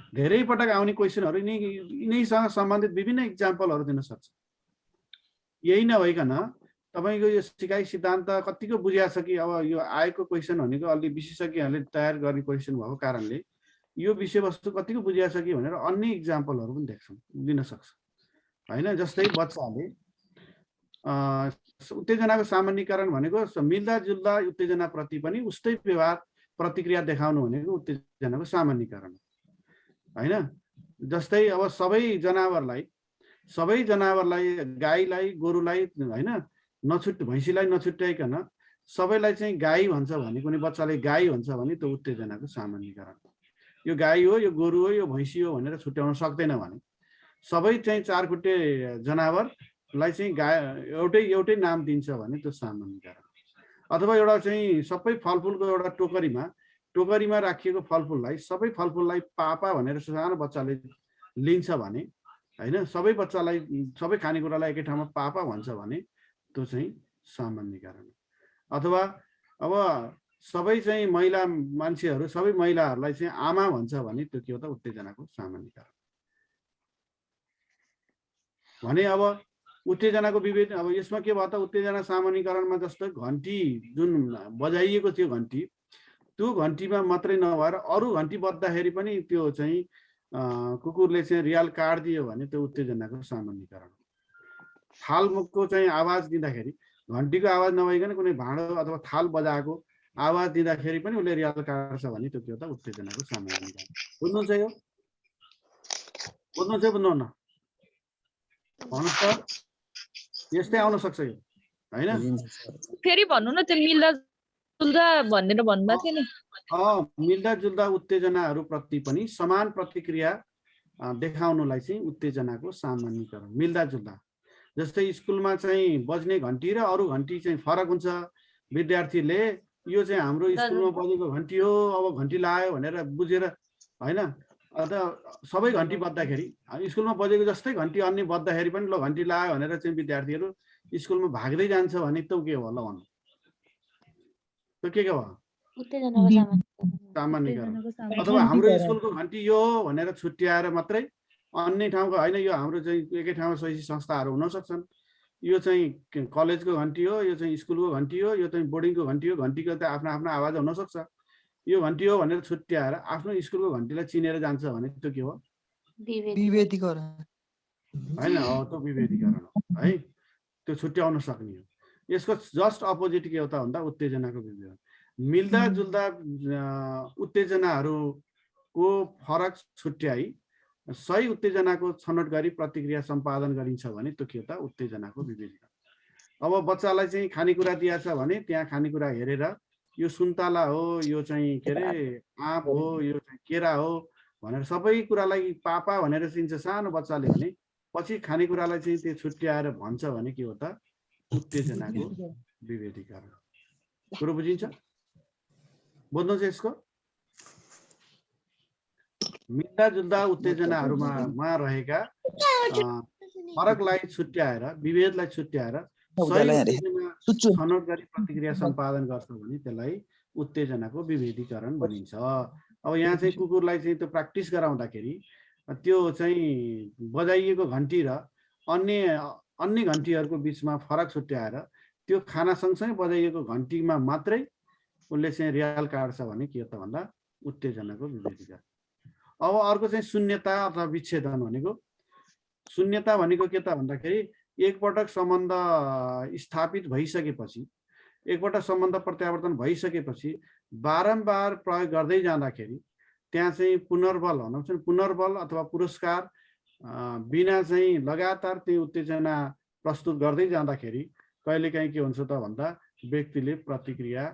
[SPEAKER 2] धेरै पटक आउने क्वेशनहरू यिनैसँग सम्बन्धित विभिन्न इक्जाम्पलहरू दिन सक्छ। यही नभइकन तपाईको यो सिकाइ सिद्धान्त कतिको बुझिया छ कि अब यो आएको क्वेशन भनेको अलि विशेषज्ञहरूले तयार गर्ने क्वेशन भएको कारणले यो विषयवस्तु कतिको बुझिया छ कि भनेर अन्य इक्जाम्पलहरू पनि दिन सक्छ हैन। जस्तै बच्चाले उत्तेजनाको सामान्यीकरण भनेको मिल्दाजुल्दा उत्तेजनाप्रति पनि उस्तै व्यवहार प्रतिक्रिया देखाउनु भनेको उत्तेजनाको सामान्यीकरण हैन। जस्तै अब सबै जनावरलाई गाईलाई, गोरुलाई हैन भैँसीलाई नछुट्याइकन सबैलाई चाहिँ गाई भन्छ भने कुनै बच्चाले गाई भन्छ भने त्यो उत्तेजनाको सामान्यीकरण। यो गाई हो, यो गोरु हो, यो भैँसी हो भनेर छुट्याउन सक्दैन भने सबै चाहिँ चारखुट्टे जनावरलाई चाहिँ एउटै नाम दिन्छ भने त्यो सामान्यीकरण। अथवा एउटा चाहिँ सबै फलफुलको एउटा टोकरीमा राखिएको फलफुललाई सबै फलफुललाई पापा भनेर सानो बच्चाले लिन्छ भने हैन, सबै बच्चालाई सबै खानेकुरालाई एकै ठाउँमा पापा भन्छ भने त्यो चाहिँ सामान्यीकरण। अथवा अब सबै चाहिँ महिला मान्छेहरू सबै महिलाहरूलाई चाहिँ आमा भन्छ भने त्यो के हो त उत्तेजनाको सामान्यीकरण भने। अब उत्तेजनाको विभेद, अब यसमा के भयो त उत्तेजना सामान्यीकरणमा जस्तो घन्टी जुन बजाइएको थियो घन्टी, त्यो घन्टीमा मात्रै नभएर अरू घन्टी बज्दाखेरि पनि त्यो चाहिँ कुकुरले चाहिँ रियाल काट्दियो भने त्यो उत्तेजनाको सामान्यीकरण। थालको चाहिँ आवाज दिँदाखेरि घन्टीको आवाज नभइकन कुनै भाँडो अथवा थाल बजाएको आवाज दिँदाखेरि पनि उसले रियाल काट्छ भने त्यो के हो त उत्तेजनाको सामान्यीकरण। बुझ्नुहुन्छ यो? बुझ्नुहुन्न? भन्नुहोस् त, यस्तै आउन सक्छ यो हैन?
[SPEAKER 5] फेरि भन्नु न, त्यो मिल्दा जुल्दा भनेर भन्नुभएको थियो नि।
[SPEAKER 2] मिल्दा जुल्दा उत्तेजनाहरू प्रति पनि समान प्रतिक्रिया देखाउनुलाई चाहिँ उत्तेजनाको सामान्यीकरण। मिल्दा जुल्दा जस्तै स्कुलमा चाहिँ बज्ने घन्टी र अरू घन्टी चाहिँ फरक हुन्छ। विद्यार्थीले यो चाहिँ हाम्रो स्कुलमा बजेको घन्टी हो, अब घन्टी लायो भनेर बुझेर हैन, अथवा सबै घन्टी बज्दाखेरि स्कुलमा बजेको जस्तै घन्टी अन्य बज्दाखेरि पनि ल घन्टी लायो भनेर चाहिँ विद्यार्थीहरू स्कुलमा भाग्दै जान्छ भने त्यो के हो ल भन्नु? त्यो के भयो? सामान्यीकरण। अथवा हाम्रो स्कुलको घन्टी यो हो भनेर छुट्याएर मात्रै अन्य ठाउँको हैन, यो हाम्रो चाहिँ एकै ठाउँमा शैक्षिक संस्थाहरू हुन सक्छन्, यो चाहिँ कलेजको घन्टी हो, यो चाहिँ स्कुलको घन्टी हो, यो चाहिँ बोर्डिङको घन्टी हो, घन्टीको त आफ्नो आफ्नो आवाज हुन सक्छ। यो घन्टी हो भनेर छुट्याएर आफ्नो स्कुलको घन्टीलाई चिनेर जान्छ भने त्यो के हो
[SPEAKER 6] विभेदीकरण
[SPEAKER 2] होइन हो त्यो विभेदीकरण हो है त्यो छुट्याउन सक्ने हो यसको जस्ट अपोजिट के हो त भन्दा उत्तेजनाको विभेदीकरण मिल्दा जुल्दा उत्तेजनाहरूको फरक छुट्याई सही उत्तेजनाको छनौट गरी प्रतिक्रिया सम्पादन गरिन्छ भने त्यो के हो त उत्तेजनाको विभेदीकरण अब बच्चालाई चाहिँ खानेकुरा दिएछ भने त्यहाँ खानेकुरा हेरेर यो सुन्तला हो यो चाहिँ के अरे आँप हो यो चाहिँ केरा हो भनेर सबै कुरालाई पापा भनेर चिन्छ सानो बच्चाले भने पछि खानेकुरालाई चाहिँ त्यो छुट्याएर भन्छ भने के हो त उत्तेजनाको विभेदीकरण कुरो बुझिन्छ बुझ्नुहोस् यसको मिल्दाजुल्दा उत्तेजनाहरूमा रहेका फरकलाई छुट्याएर विभेदलाई छुट्याएर छनौट गरी प्रतिक्रिया सम्पादन गर्छ भने त्यसलाई उत्तेजनाको विभेदीकरण भनिन्छ अब यहाँ चाहिँ कुकुरलाई चाहिँ त्यो प्र्याक्टिस गराउँदाखेरि त्यो चाहिँ बजाइएको घन्टी र अन्य घन्टीहरूको बिचमा फरक छुट्याएर त्यो खाना सँगसँगै बजाइएको घन्टीमा मात्रै उसले चाहिँ रियाल काट्छ भने के हो त भन्दा उत्तेजनाको विभेदीकरण अब अर्को चाहिँ शून्यता अथवा विच्छेदन भनेको शून्यता भनेको के त भन्दाखेरि एकपटक सम्बन्ध स्थापित भइसकेपछि एकपटक सम्बन्ध प्रत्यावर्तन भइसकेपछि बारम्बार प्रयोग गर्दै जाँदाखेरि त्यहाँ चाहिँ पुनर्बल भन्छ पुनर्बल अथवा पुरस्कार बिना चाहिँ लगातार त्यो उत्तेजना प्रस्तुत गर्दै जाँदाखेरि कहिलेकाहीँ के हुन्छ त भन्दा व्यक्तिले प्रतिक्रिया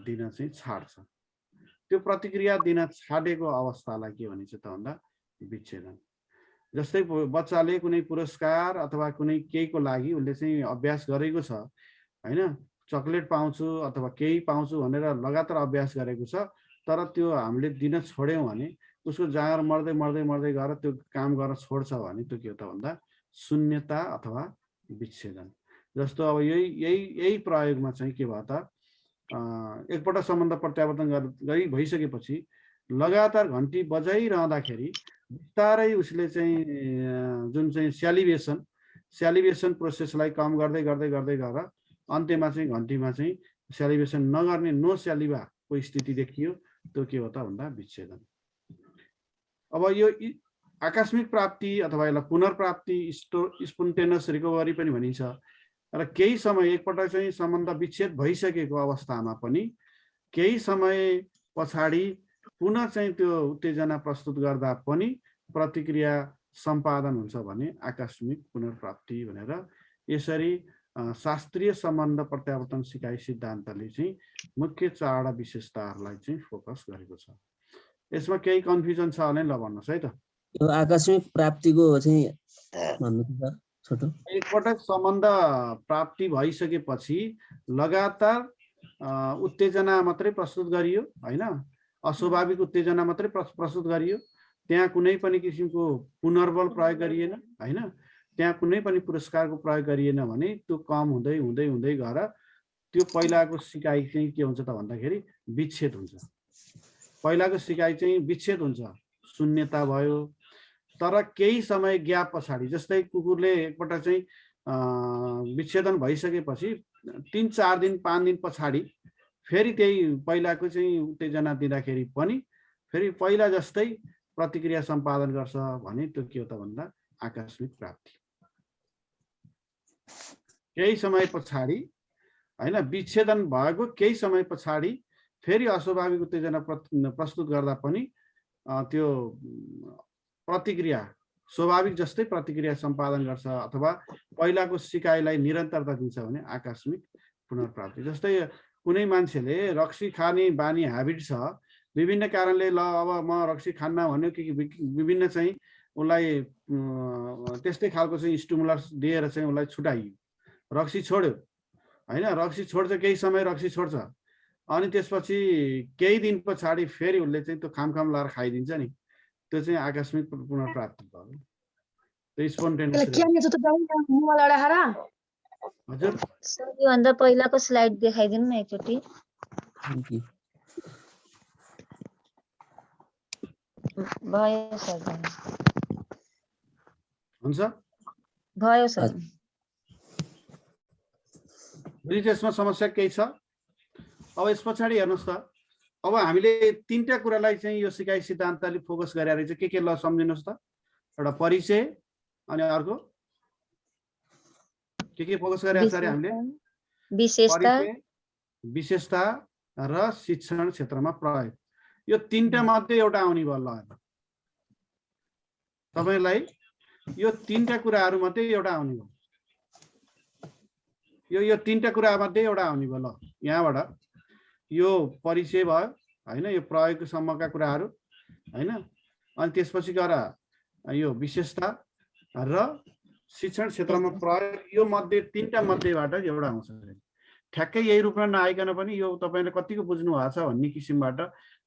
[SPEAKER 2] दिन चाहिँ छाड्छ त्यो प्रतिक्रिया दिन छाडेको अवस्थालाई के भनिन्छ त भन्दा विच्छेदन जस्तै बच्चाले कुनै पुरस्कार अथवा कुनै केहीको लागि उसले चाहिँ अभ्यास गरेको छ हैन चकलेट पाउँछु अथवा केही पाउँछु भनेर लगातार अभ्यास गरेको छ तर त्यो हामीले दिन छोड्यौं भने उसको जाँगर मर्दै मर्दै मर्दै गएर त्यो काम गर्न छोड्छ भने त्यो के हो त भन्दा शून्यता अथवा विच्छेदन जस्तो अब यही प्रयोगमा चाहिँ के भयो त एकपल्ट सम्बन्ध प्रत्यावर्तन गरी भइसकेपछि लगातार घन्टी बजाइरहँदाखेरि बिस्तारै उसले चाहिँ जुन चाहिँ स्यालिभेसन प्रोसेसलाई कम गर्दै गर्दै गर्दै गएर अन्त्यमा चाहिँ घन्टीमा चाहिँ स्यालिभेसन नगर्ने नो स्यालिभाको स्थिति देखियो त्यो के हो त भन्दा विच्छेदन अब यो आकस्मिक प्राप्ति अथवा यसलाई पुनर्प्राप्ति स्पोन्टेनियस रिकभरी पनि भनिन्छ र केही समय एकपल्ट चाहिँ सम्बन्ध विच्छेद भइसकेको अवस्थामा पनि केही समय पछाडि पुनः चाहिँ त्यो उत्तेजना प्रस्तुत गर्दा पनि प्रतिक्रिया सम्पादन हुन्छ भने आकस्मिक पुनर्प्राप्ति भनेर यसरी शास्त्रीय सम्बन्ध प्रत्यावर्तन सिकाइ सिद्धान्तले चाहिँ मुख्य 4 विशेषताहरूलाई चाहिँ फोकस गरेको छ यसमा केही कन्फ्युजन छ भने ल भन्नुस् है त
[SPEAKER 7] यो आकस्मिक प्राप्तिको चाहिँ भन्नु त छोटो
[SPEAKER 2] एकपटक सम्बन्ध प्राप्ति भइसकेपछि लगातार उत्तेजना मात्रै प्रस्तुत गरियो हैन अस्वाभाविक उत्तेजना मात्रै प्रस्तुत गरियो त्यहाँ कुनै पनि किसिमको पुनर्बल प्रयोग गरिएन हैन त्यहाँ कुनै पनि पुरस्कारको प्रयोग गरिएन भने त्यो कम हुँदै हुँदै हुँदै गएर त्यो पहिलाको सिकाइ चाहिँ के हुन्छ त भन्दाखेरि विच्छेद हुन्छ पहिलाको सिकाइ चाहिँ विच्छेद हुन्छ शून्यता भयो तर केही समय ग्याप पछाडि जस्तै कुकुरले एकपल्ट चाहिँ विच्छेदन भइसकेपछि 3-4 दिन 5 दिन पछाडि फेरि त्यही पहिलाको चाहिँ उत्तेजना दिँदाखेरि पनि फेरि पहिला जस्तै प्रतिक्रिया सम्पादन गर्छ भने त्यो के हो त भन्दा आकस्मिक प्राप्ति केही समय पछाडि हैन विच्छेदन भएको केही समय पछाडि फेरि अस्वाभाविक उत्तेजना प्रस्तुत गर्दा पनि त्यो प्रतिक्रिया स्वाभाविक जस्तै प्रतिक्रिया सम्पादन गर्छ अथवा पहिलाको सिकाइलाई निरन्तरता दिन्छ भने आकस्मिक पुनर्प्राप्ति जस्तै कुनै मान्छेले रक्सी खाने बानी ह्याबिट छ विभिन्न कारणले ल अब म रक्सी खान्न भन्यो कि विभिन्न चाहिँ उलाई त्यस्तै खालको चाहिँ स्टिमुलस दिएर चाहिँ उलाई छुटाइयो रक्सी छोड्यो हैन रक्सी छोड्छ केही समय रक्सी छोड्छ अनि त्यसपछि केही दिन पछाडि फेरि उसले चाहिँ त्यो खाम लाएर खाइदिन्छ नि त्यो चाहिँ आकस्मिक पुनर्प्राप्ति भयो त्यो स्पोन्टेनियस हजुर
[SPEAKER 3] यो भन्दा पहिलाको स्लाइड देखाइदिनु न एकचोटी भयो सर
[SPEAKER 2] हुन्छ
[SPEAKER 3] भयो सर
[SPEAKER 2] यसमा समस्या केही छ अब यस पछाडि हेर्नुस् त अब हामीले तीनटा कुरालाई चाहिँ यो सिकाइ सिद्धान्तले फोकस गरेर चाहिँ के ल सम्झिनुहोस् त। एउटा परिचय, अनि अर्को के फोकस गरेर छ अरे हामीले?
[SPEAKER 5] विशेषता,
[SPEAKER 2] परिचय, विशेषता र शिक्षण क्षेत्रमा प्रयोग। यो तीनटा मध्ये एउटा आउने भयो। ल तपाईलाई यो तीनटा कुराहरू मध्ये एउटा आउने भयो। यो तीनटा कुरा मध्ये एउटा आउने भयो। ल यहाँबाट यो परिचय भयो हैन, यो प्रयोगसम्मका कुराहरू हैन, अनि त्यसपछि गएर यो विशेषता र शिक्षण क्षेत्रमा प्रयोग, यो मध्ये तीनटा मध्येबाट एउटा आउँछ। ठ्याक्कै यही रूपमा नआइकन पनि यो तपाईले कतिको बुझ्नु भएको छ भन्ने किसिमबाट,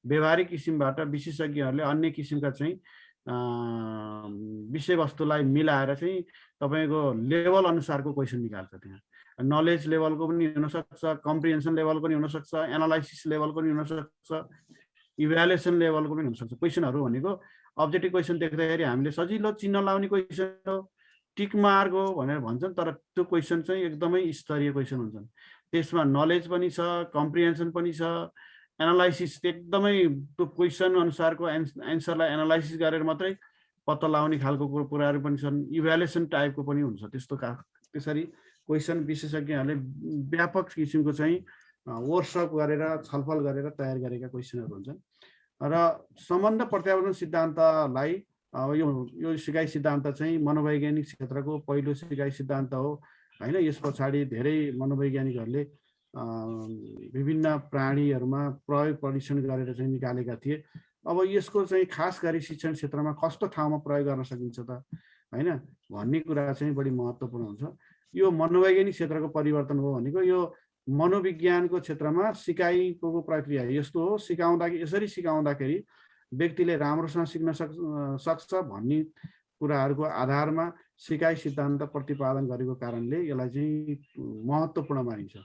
[SPEAKER 2] व्यवहारिक किसिमबाट विशेषज्ञहरूले अन्य किसिमका चाहिँ विषयवस्तुलाई मिलाएर चाहिँ तपाईको लेभल अनुसारको क्वेसन निकाल्छ। त्यहाँ नलेज लेभलको पनि हुन सक्छ, कम्प्रिहेन्सन लेभलको पनि हुन सक्छ, एनालाइसिस लेभलको पनि हुन सक्छ, इभ्यालुएसन लेभलको पनि हुन सक्छ। क्वेसनहरू भनेको अब्जेक्टिभ क्वेसन देख्दाखेरि हामीले सजिलो चिन्ह लाउने क्वेसन हो, टिक मार्क हो भनेर भन्छन्, तर त्यो क्वेसन चाहिँ एकदमै स्तरीय क्वेसन हुन्छन्। त्यसमा नलेज पनि छ, कम्प्रिहेन्सन पनि छ, एनालाइसिस एकदमै त्यो क्वेसन अनुसारको एन्सरलाई एनालाइसिस गरेर मात्रै पत्ता लगाउने खालको कुराहरू पनि छन्, इभ्यालुएसन टाइपको पनि हुन्छ। त्यसरी क्वेसन विशेषज्ञहरूले व्यापक किसिमको चाहिँ वर्कसप गरेर छलफल गरेर तयार गरेका क्वेसनहरू हुन्छन्। र सम्बन्ध प्रत्यावर्तन सिद्धान्तलाई अब यो सिकाइ सिद्धान्त चाहिँ मनोवैज्ञानिक क्षेत्रको पहिलो सिकाइ सिद्धान्त हो हैन। यस पछाडि धेरै मनोवैज्ञानिकहरूले विभिन्न प्राणीहरूमा प्रयोग परीक्षण गरेर चाहिँ निकालेका थिए। अब यसको चाहिँ खास गरी शिक्षण क्षेत्रमा कस्तो ठाउँमा प्रयोग गर्न सकिन्छ त हैन भन्ने कुरा चाहिँ बढी महत्त्वपूर्ण हुन्छ। यो मनोवैज्ञानिक क्षेत्रको परिवर्तन हो भनेको यो मनोविज्ञानको क्षेत्रमा सिकाइको प्रक्रिया यस्तो हो। यसरी सिकाउँदाखेरि व्यक्तिले राम्रोसँग सिक्न सक्छ भन्ने कुराहरूको आधारमा सिकाइ सिद्धान्त प्रतिपादन गरेको कारणले यसलाई चाहिँ महत्त्वपूर्ण मानिन्छ।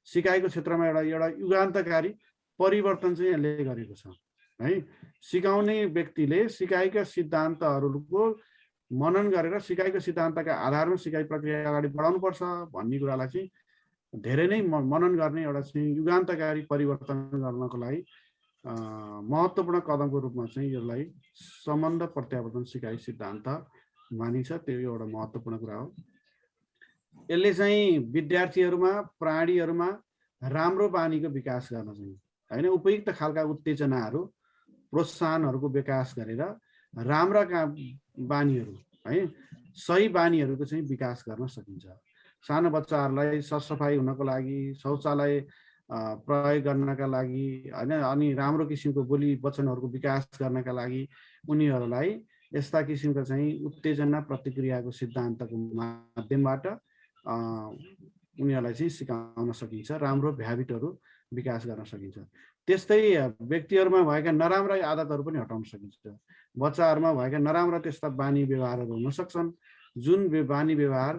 [SPEAKER 2] सिकाइको क्षेत्रमा एउटा युगान्तकारी परिवर्तन चाहिँ यसले गरेको छ है। सिकाउने व्यक्तिले सिकाइका सिद्धान्तहरूको मनन गरेर सिकाइको सिद्धान्तका आधारमा सिकाइ प्रक्रिया अगाडि बढाउनुपर्छ भन्ने कुरालाई चाहिँ धेरै नै मनन गर्ने एउटा चाहिँ युगान्तकारी परिवर्तन गर्नको लागि महत्त्वपूर्ण कदमको रूपमा चाहिँ यसलाई सम्बन्ध प्रत्यावर्तन सिकाइ सिद्धान्त मानिन्छ। त्यो एउटा महत्त्वपूर्ण कुरा हो। यसले चाहिँ विद्यार्थीहरूमा प्राणीहरूमा राम्रो बानीको विकास गर्न चाहिँ हैन उपयुक्त खालका उत्तेजनाहरू प्रोत्साहनहरूको विकास गरेर राम्रा बानीहरू है सही बानीहरूको चाहिँ विकास गर्न सकिन्छ। सानो बच्चाहरूलाई सरसफाइ हुनको लागि, शौचालय प्रयोग गर्नका लागि हैन, अनि राम्रो किसिमको बोली वचनहरूको विकास गर्नका लागि उनीहरूलाई यस्ता किसिमका चाहिँ उत्तेजना प्रतिक्रियाको सिद्धान्तको माध्यमबाट उनीहरूलाई चाहिँ सिकाउन सकिन्छ, राम्रो ह्याबिटहरू विकास गर्न सकिन्छ। त्यस्तै व्यक्तिहरूमा भएका नराम्रा आदतहरू पनि हटाउन सकिन्छ। बच्चाहरूमा भएका नराम्रा त्यस्ता बानी व्यवहारहरू हुन सक्छन् जुन बानी व्यवहार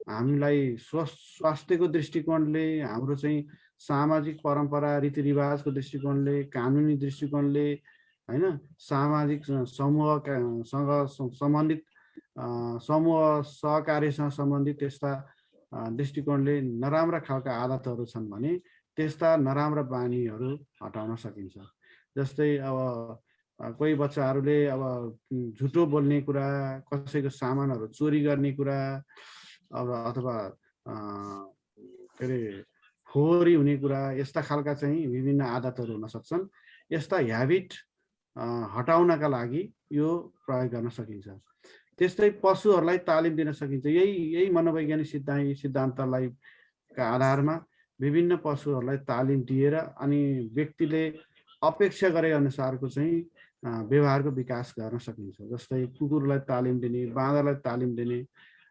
[SPEAKER 2] हामीलाई स्वास्थ्यको दृष्टिकोणले, हाम्रो चाहिँ सामाजिक परम्परा रीतिरिवाजको दृष्टिकोणले, कानुनी दृष्टिकोणले हैन, सामाजिक समूहसँग सम्बन्धित समूह सहकार्यसँग सम्बन्धित त्यस्ता दृष्टिकोणले नराम्रा खालका आदतहरू छन् भने त्यस्ता नराम्रा बानीहरू हटाउन सकिन्छ। जस्तै अब कोही बच्चाहरूले अब झुटो बोल्ने कुरा, कसैको सामानहरू चोरी गर्ने कुरा, अब अथवा के अरे फोहोरी हुने कुरा, यस्ता खालका चाहिँ विभिन्न आदतहरू हुन सक्छन्। यस्ता ह्याबिट हटाउनका लागि यो प्रयोग गर्न सकिन्छ। त्यस्तै पशुहरूलाई तालिम दिन सकिन्छ। यही मनोवैज्ञानिक सिद्धान्तलाई का आधारमा विभिन्न पशुहरूलाई तालिम दिएर अनि व्यक्तिले अपेक्षा गरे अनुसारको चाहिँ व्यवहारको विकास गर्न सकिन्छ। जस्तै कुकुरलाई तालिम दिने, बाँदरलाई तालिम दिने,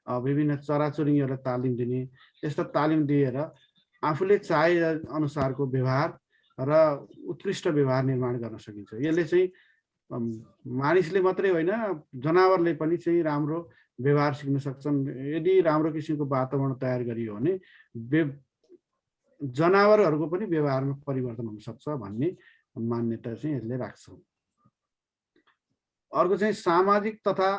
[SPEAKER 2] विभिन्न चराचुरुङ्गीहरूलाई तालिम दिने, यस्ता तालिम दिएर आफूले चाहे अनुसारको व्यवहार र उत्कृष्ट व्यवहार निर्माण गर्न सकिन्छ। यसले चाहिँ मानिसले मात्रै होइन जनावरले पनि चाहिँ राम्रो व्यवहार सिक्न सक्छन्। यदि राम्रो किसिमको वातावरण तयार गरियो भने जनावरहरूको पनि व्यवहारमा परिवर्तन हुन सक्छ भन्ने मान्यता चाहिँ यसले राख्छ। अर्को चाहिँ सामाजिक तथा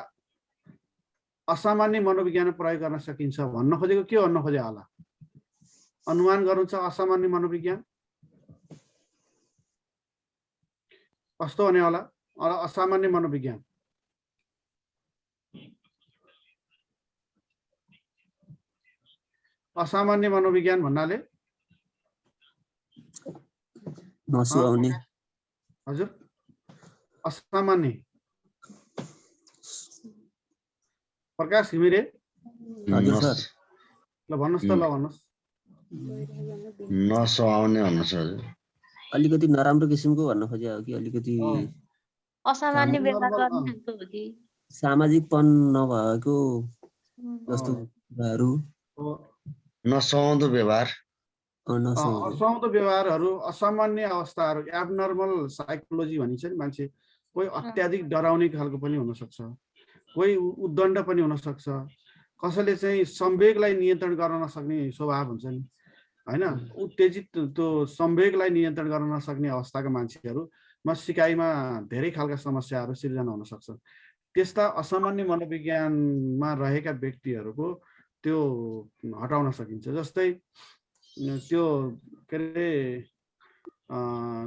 [SPEAKER 2] असामान्य मनोविज्ञान प्रयोग गर्न सकिन्छ भन्न खोजेको के भन्न खोजे होला? अनुमान गर्नुहुन्छ असामान्य मनोविज्ञान कस्तो हुने होला असामान्य मनोविज्ञान असामान्य मनोविज्ञान भन्नाले
[SPEAKER 7] नसुहाउने
[SPEAKER 2] हजुर असामान्य प्रकाश घिमिरे
[SPEAKER 7] हजुर सर
[SPEAKER 2] ल भन्नुहोस् त ल भन्नुहोस्
[SPEAKER 8] नसुहाउने भन्नुहोस् हजुर
[SPEAKER 6] अलिकति नराम्रो किसिमको भन्न खोजे हो कि अलिकति
[SPEAKER 3] असामान्य व्यवहार गर्ने खालको हो कि
[SPEAKER 6] सामाजिकपन नभएको जस्तो कुराहरू
[SPEAKER 8] नसुहाउँदो व्यवहार
[SPEAKER 2] असाउँदो व्यवहारहरू असामान्य अवस्थाहरू एबनर्मल साइकोलोजी भनिन्छ नि मान्छे कोही अत्याधिक डराउने खालको पनि हुनसक्छ कोही उद्दण्ड पनि हुनसक्छ कसैले चाहिँ संवेगलाई नियन्त्रण गर्न नसक्ने स्वभाव हुन्छ नि होइन उत्तेजित त्यो संवेगलाई नियन्त्रण गर्न नसक्ने अवस्थाका मान्छेहरूमा सिकाइमा धेरै खालका समस्याहरू सिर्जना हुन सक्छ त्यस्ता असामान्य मनोविज्ञानमा रहेका व्यक्तिहरूको त्यो हटाउन सकिन्छ जस्तै त्यो के अरे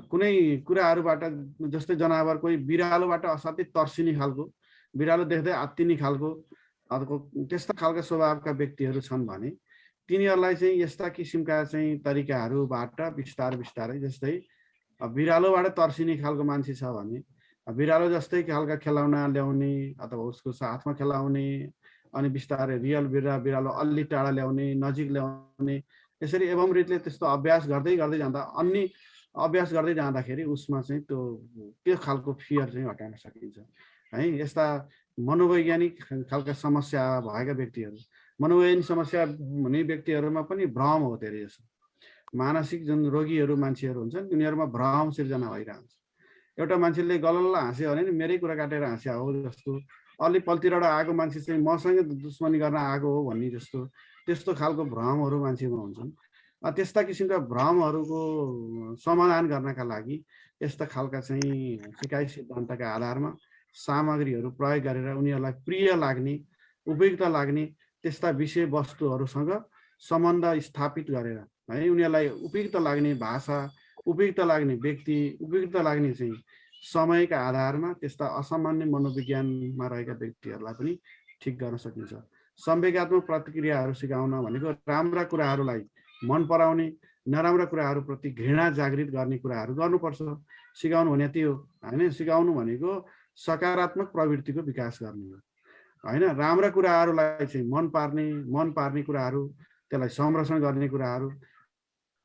[SPEAKER 2] कुनै कुराहरूबाट जस्तै जनावर कोही बिरालोबाट असाध्यै तर्सिने खालको बिरालो देख्दै आत्तिने खालको त्यस्ता खालका स्वभावका व्यक्तिहरू छन् भने तिनीहरूलाई चाहिँ यस्ता किसिमका चाहिँ तरिकाहरूबाट बिस्तारै बिस्तारै जस्तै बिरालोबाट तर्सिने खालको मान्छे छ भने बिरालो जस्तै खालका खेलाउना ल्याउने अथवा उसको साथमा खेलाउने अनि बिस्तारै रियल बिरालो अलि टाढा ल्याउने नजिक ल्याउने यसरी एवं रीतिले त्यस्तो अभ्यास गर्दै गर्दै जाँदा अन्य अभ्यास गर्दै जाँदाखेरि उसमा चाहिँ त्यो खालको फियर चाहिँ हटाउन सकिन्छ है यस्ता मनोवैज्ञानिक खालका समस्या भएका व्यक्तिहरू मनोवैज्ञानिक समस्या हुने व्यक्तिहरूमा पनि भ्रम हो धेरै जसो मानसिक जुन रोगीहरू मान्छेहरू हुन्छन् उनीहरूमा भ्रम सिर्जना भइरहन्छ एउटा मान्छेले गलल्ल हाँस्यो भने नि मेरै कुरा काटेर हाँस्या हो जस्तो अलि पल्तिरबाट आएको मान्छे चाहिँ मसँगै दुश्मनी गर्न आएको हो भन्ने जस्तो त्यस्तो खालको भ्रमहरू मान्छेमा हुन्छन् त्यस्ता किसिमका भ्रमहरूको समाधान गर्नका लागि यस्ता खालका चाहिँ सिकाइ सिद्धान्तका आधारमा सामग्रीहरू प्रयोग गरेर उनीहरूलाई प्रिय लाग्ने उपयुक्त लाग्ने त्यस्ता विषयवस्तुहरूसँग सम्बन्ध स्थापित गरेर है उनीहरूलाई उपयुक्त लाग्ने भाषा उपयुक्त लाग्ने व्यक्ति उपयुक्त लाग्ने चाहिँ समयका आधारमा त्यस्ता असामान्य मनोविज्ञानमा रहेका व्यक्तिहरूलाई पनि ठिक गर्न सकिन्छ संवेगात्मक प्रतिक्रियाहरू सिकाउन भनेको राम्रा कुराहरूलाई मन पराउने नराम्रा कुराहरूप्रति घृणा जागृत गर्ने कुराहरू गर्नुपर्छ सिकाउनु भने त्यो होइन सिकाउनु भनेको सकारात्मक प्रवृत्तिको विकास गर्ने हो होइन राम्रा कुराहरूलाई चाहिँ मन पार्ने कुराहरू त्यसलाई संरक्षण गर्ने कुराहरू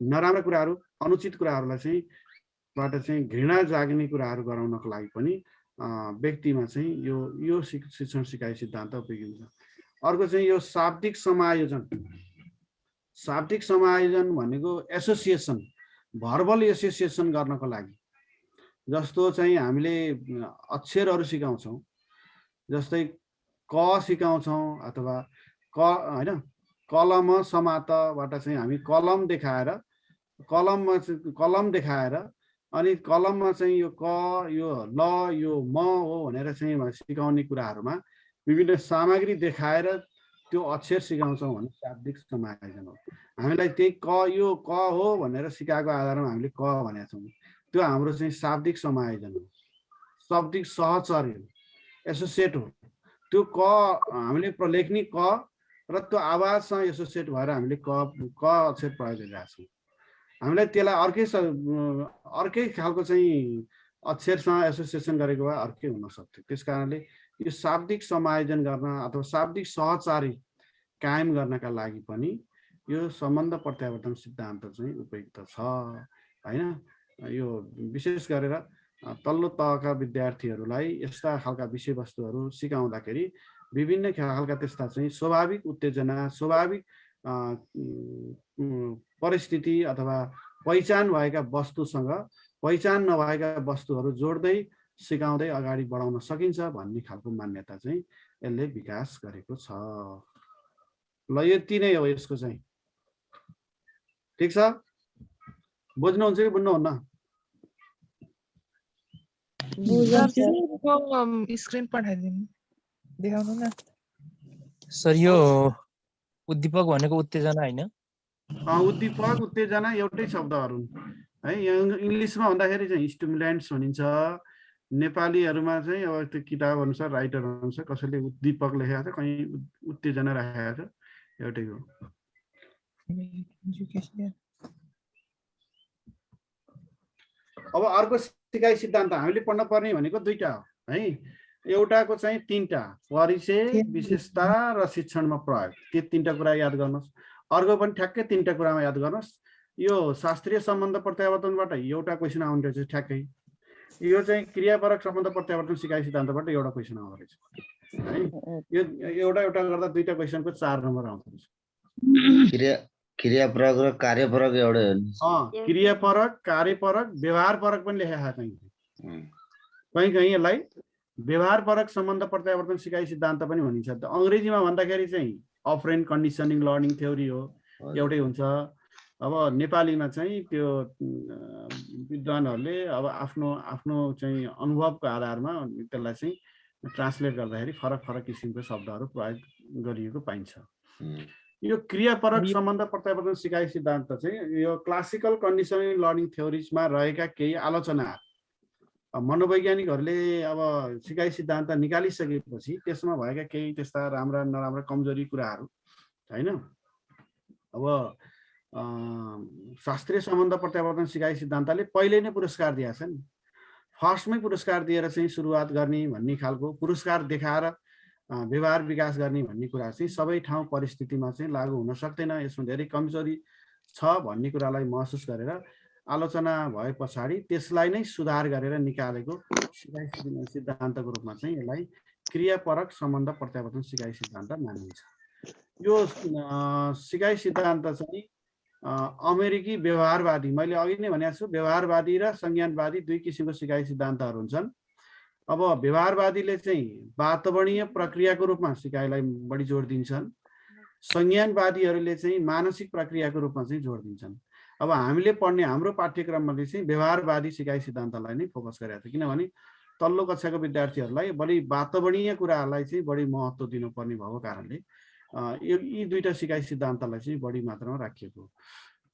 [SPEAKER 2] नराम्रा कुराहरू अनुचित कुराहरूलाई चाहिँ बाट चाहिँ घृणा जाग्ने कुराहरू गराउनको लागि पनि व्यक्तिमा चाहिँ यो शिक्षण सिकाइ सिद्धान्त उपयोगी हुन्छ अर्को चाहिँ यो शाब्दिक समायोजन भनेको एसोसिएसन भर्बल एसोसिएसन गर्नको लागि जस्तो चाहिँ हामीले अक्षरहरू सिकाउँछौँ जस्तै क सिकाउँछौँ अथवा क होइन कलम समातबाट चाहिँ हामी कलम देखाएर अनि कलममा चाहिँ यो क यो ल यो म हो भनेर चाहिँ सिकाउने कुराहरूमा विभिन्न सामग्री देखाएर त्यो अक्षर सिकाउँछौँ भने शाब्दिक समायोजन हो हामीलाई त्यही यो क हो भनेर सिकाएको आधारमा हामीले क भनेका छौँ त्यो हाम्रो चाहिँ शाब्दिक समायोजन हो शाब्दिक सहचर्य एसोसिएट हो त्यो क हामीले लेख्ने क र त्यो आवाजसँग एसोसिएट भएर हामीले क अक्षर प्रयोग गरिरहेका छौँ हामीलाई त्यसलाई अर्कै खालको चाहिँ अक्षरसँग एसोसिएसन गरेको भए अर्कै हुन सक्थ्यो त्यस कारणले यो शाब्दिक समायोजन गर्न अथवा शाब्दिक सहचारी कायम गर्नका लागि पनि यो सम्बन्ध प्रत्यावर्तन सिद्धान्त चाहिँ उपयुक्त छ होइन यो विशेष गरेर तल्लो तहका विद्यार्थीहरूलाई यस्ता खालका विषयवस्तुहरू सिकाउँदाखेरि विभिन्न खालका त्यस्ता चाहिँ स्वाभाविक उत्तेजना स्वाभाविक परिस्थिति अथवा पहिचान भएका वस्तुसँग पहिचान नभएका वस्तुहरू जोड्दै सिकाउँदै अगाडि बढाउन सकिन्छ भन्ने खालको मान्यता चाहिँ यसले विकास गरेको छ ल यति नै हो यसको चाहिँ ठिक छ बुझ्नुहुन्छ कि बुझ्नुहुन्न
[SPEAKER 5] स्क्रिन पठाइदिनु देखाउनु न
[SPEAKER 4] सर यो उद्दीपक भनेको उत्तेजना होइन
[SPEAKER 2] उद्दीपक उत्तेजना एउटै शब्दहरू है इङ्ग्लिसमा भन्दाखेरि चाहिँ स्टिमुलेन्ट्स भनिन्छ नेपालीहरूमा चाहिँ अब त्यो किताब अनुसार राइटर अनुसार कसैले उद्दीपक लेखेको छ, कहीँ उत्तेजना राखेको छ, एउटै हो। अब अर्को सिकाइ सिद्धान्त हामीले पढ्न पर्ने भनेको दुईटा हो है। एउटाको चाहिँ तीनटा, परिचय, विशेषता र शिक्षणमा प्रयोग, त्यो तीनटा कुरा याद गर्नुहोस्। अर्को पनि ठ्याक्कै तीनटा कुरामा याद गर्नुहोस्। यो शास्त्रीय सम्बन्ध प्रत्यावर्तनबाट एउटा क्वेसन आउने रहेछ ठ्याक्कै। यो चाहिँ क्रियापरक सम्बन्ध प्रत्यावर्तन सिकाइ सिद्धान्तबाट एउटा क्वेसन आउँदो रहेछ है। यो एउटा एउटा गर्दा दुईटा क्वेसनको 4 नम्बर आउँदो रहेछ।
[SPEAKER 8] क्रियापरक र कार्यपरक एउटै हो नि।
[SPEAKER 2] क्रियापरक, कार्यपरक, व्यवहारपरक पनि लेखेको छ कहीँ कहीँ यसलाई व्यवहारपरक सम्बन्ध प्रत्यावर्तन सिकाइ सिद्धान्त पनि भनिन्छ। अङ्ग्रेजीमा भन्दाखेरि चाहिँ अफरेन्ट कन्डिसनिङ लर्निङ थ्योरी हो, एउटै हुन्छ। अब नेपालीमा चाहिँ त्यो विद्वानहरूले अब आफ्नो आफ्नो चाहिँ अनुभवको आधारमा त्यसलाई चाहिँ ट्रान्सलेट गर्दाखेरि फरक फरक किसिमको शब्दहरू प्रयोग गरिएको पाइन्छ। यो क्रियापरक सम्बन्ध प्रत्यावर्तन सिकाइ सिद्धान्त चाहिँ यो क्लासिकल कन्डिसनिङ लर्निङ थ्योरिजमा रहेका केही आलोचनाहरू, मनोवैज्ञानिकहरूले अब सिकाइ सिद्धान्त निकालिसकेपछि त्यसमा भएका केही त्यस्ता राम्रा नराम्रा कमजोरी कुराहरू होइन। अब शास्त्रीय सम्बन्ध प्रत्यावर्तन सिकाइ सिद्धान्तले पहिले नै पुरस्कार दिएको छ नि। फर्स्टमै पुरस्कार दिएर चाहिँ सुरुवात गर्ने भन्ने खालको, पुरस्कार देखाएर व्यवहार विकास गर्ने भन्ने कुरा चाहिँ सबै ठाउँ परिस्थितिमा चाहिँ लागू हुन सक्दैन। यसमा धेरै कमजोरी छ भन्ने कुरालाई महसुस गरेर आलोचना भए पछाडि त्यसलाई नै सुधार गरेर निकालेको सिकाइ सिद्धान्तको रूपमा चाहिँ यसलाई क्रियापरक सम्बन्ध प्रत्यावर्तन सिकाइ सिद्धान्त मानिन्छ। यो सिकाइ सिद्धान्त चाहिँ अमेरिकी व्यवहारवादी, मैले अघि नै भनेको छु, व्यवहारवादी र संज्ञानवादी दुई किसिमको सिकाइ सिद्धान्तहरू हुन्छन्। अब व्यवहारवादीले चाहिँ वातावरणीय प्रक्रियाको रूपमा सिकाइलाई बढी जोड दिन्छन्, संज्ञानवादीहरूले चाहिँ मानसिक प्रक्रियाको रूपमा चाहिँ जोड दिन्छन्। अब हामीले पढ्ने हाम्रो पाठ्यक्रमले चाहिँ व्यवहारवादी सिकाइ सिद्धान्तलाई नै फोकस गरेको छ, किनभने तल्लो कक्षाको विद्यार्थीहरूलाई बढी वातावरणीय कुराहरूलाई चाहिँ बढी महत्त्व दिनुपर्ने भएको कारणले यी दुईटा सिकाइ सिद्धान्तलाई चाहिँ बढी मात्रामा राखिएको।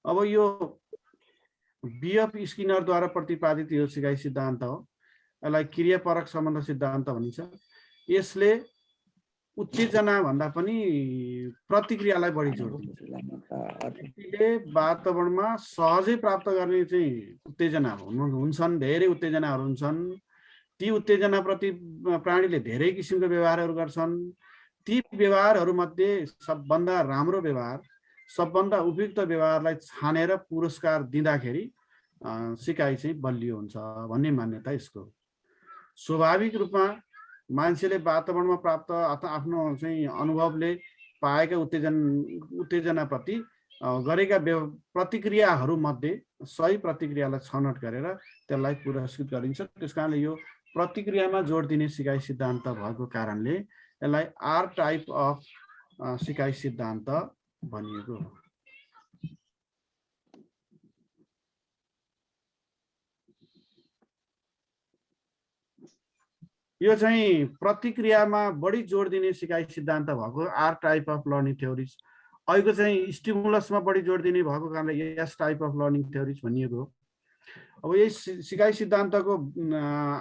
[SPEAKER 2] अब यो बीएफ स्किनरद्वारा प्रतिपादित यो सिकाइ सिद्धान्त हो, यसलाई क्रियापरक सम्बन्ध सिद्धान्त भनिन्छ। यसले उत्तेजना भन्दा पनि प्रतिक्रियालाई बढी जोड दिन्छ। व्यक्तिले वातावरणमा सहजै प्राप्त गर्ने चाहिँ उत्तेजना हुन्छन्, धेरै उत्तेजनाहरू हुन्छन्। ती उत्तेजनाप्रति प्राणीले धेरै किसिमको व्यवहारहरू गर्छन्। ती व्यवहारहरूमध्ये सबभन्दा राम्रो व्यवहार, सबभन्दा उपयुक्त व्यवहारलाई छानेर पुरस्कार दिँदाखेरि सिकाइ चाहिँ बलियो हुन्छ भन्ने मान्यता यसको। स्वाभाविक रूपमा मान्छेले वातावरणमा प्राप्त आफ्नो चाहिँ अनुभवले पाएका उत्तेजनाप्रति गरेका प्रतिक्रियाहरूमध्ये सही प्रतिक्रियालाई छनौट गरेर त्यसलाई पुरस्कृत गरिन्छ। त्यसकारणले यो प्रतिक्रियामा जोड दिने सिकाइ सिद्धान्त भएको कारणले यसलाई आर टाइप अफ सिकाइ सिद्धान्त भनिएको हो। यो चाहिँ प्रतिक्रियामा बढी जोड दिने सिकाइ सिद्धान्त भएको R type of learning theories. अहिलेको चाहिँ स्टिमुलसमा बढी जोड दिने भएको कारणले S type of learning theories भनिएको हो। अब यही सिकाइ सिद्धान्तको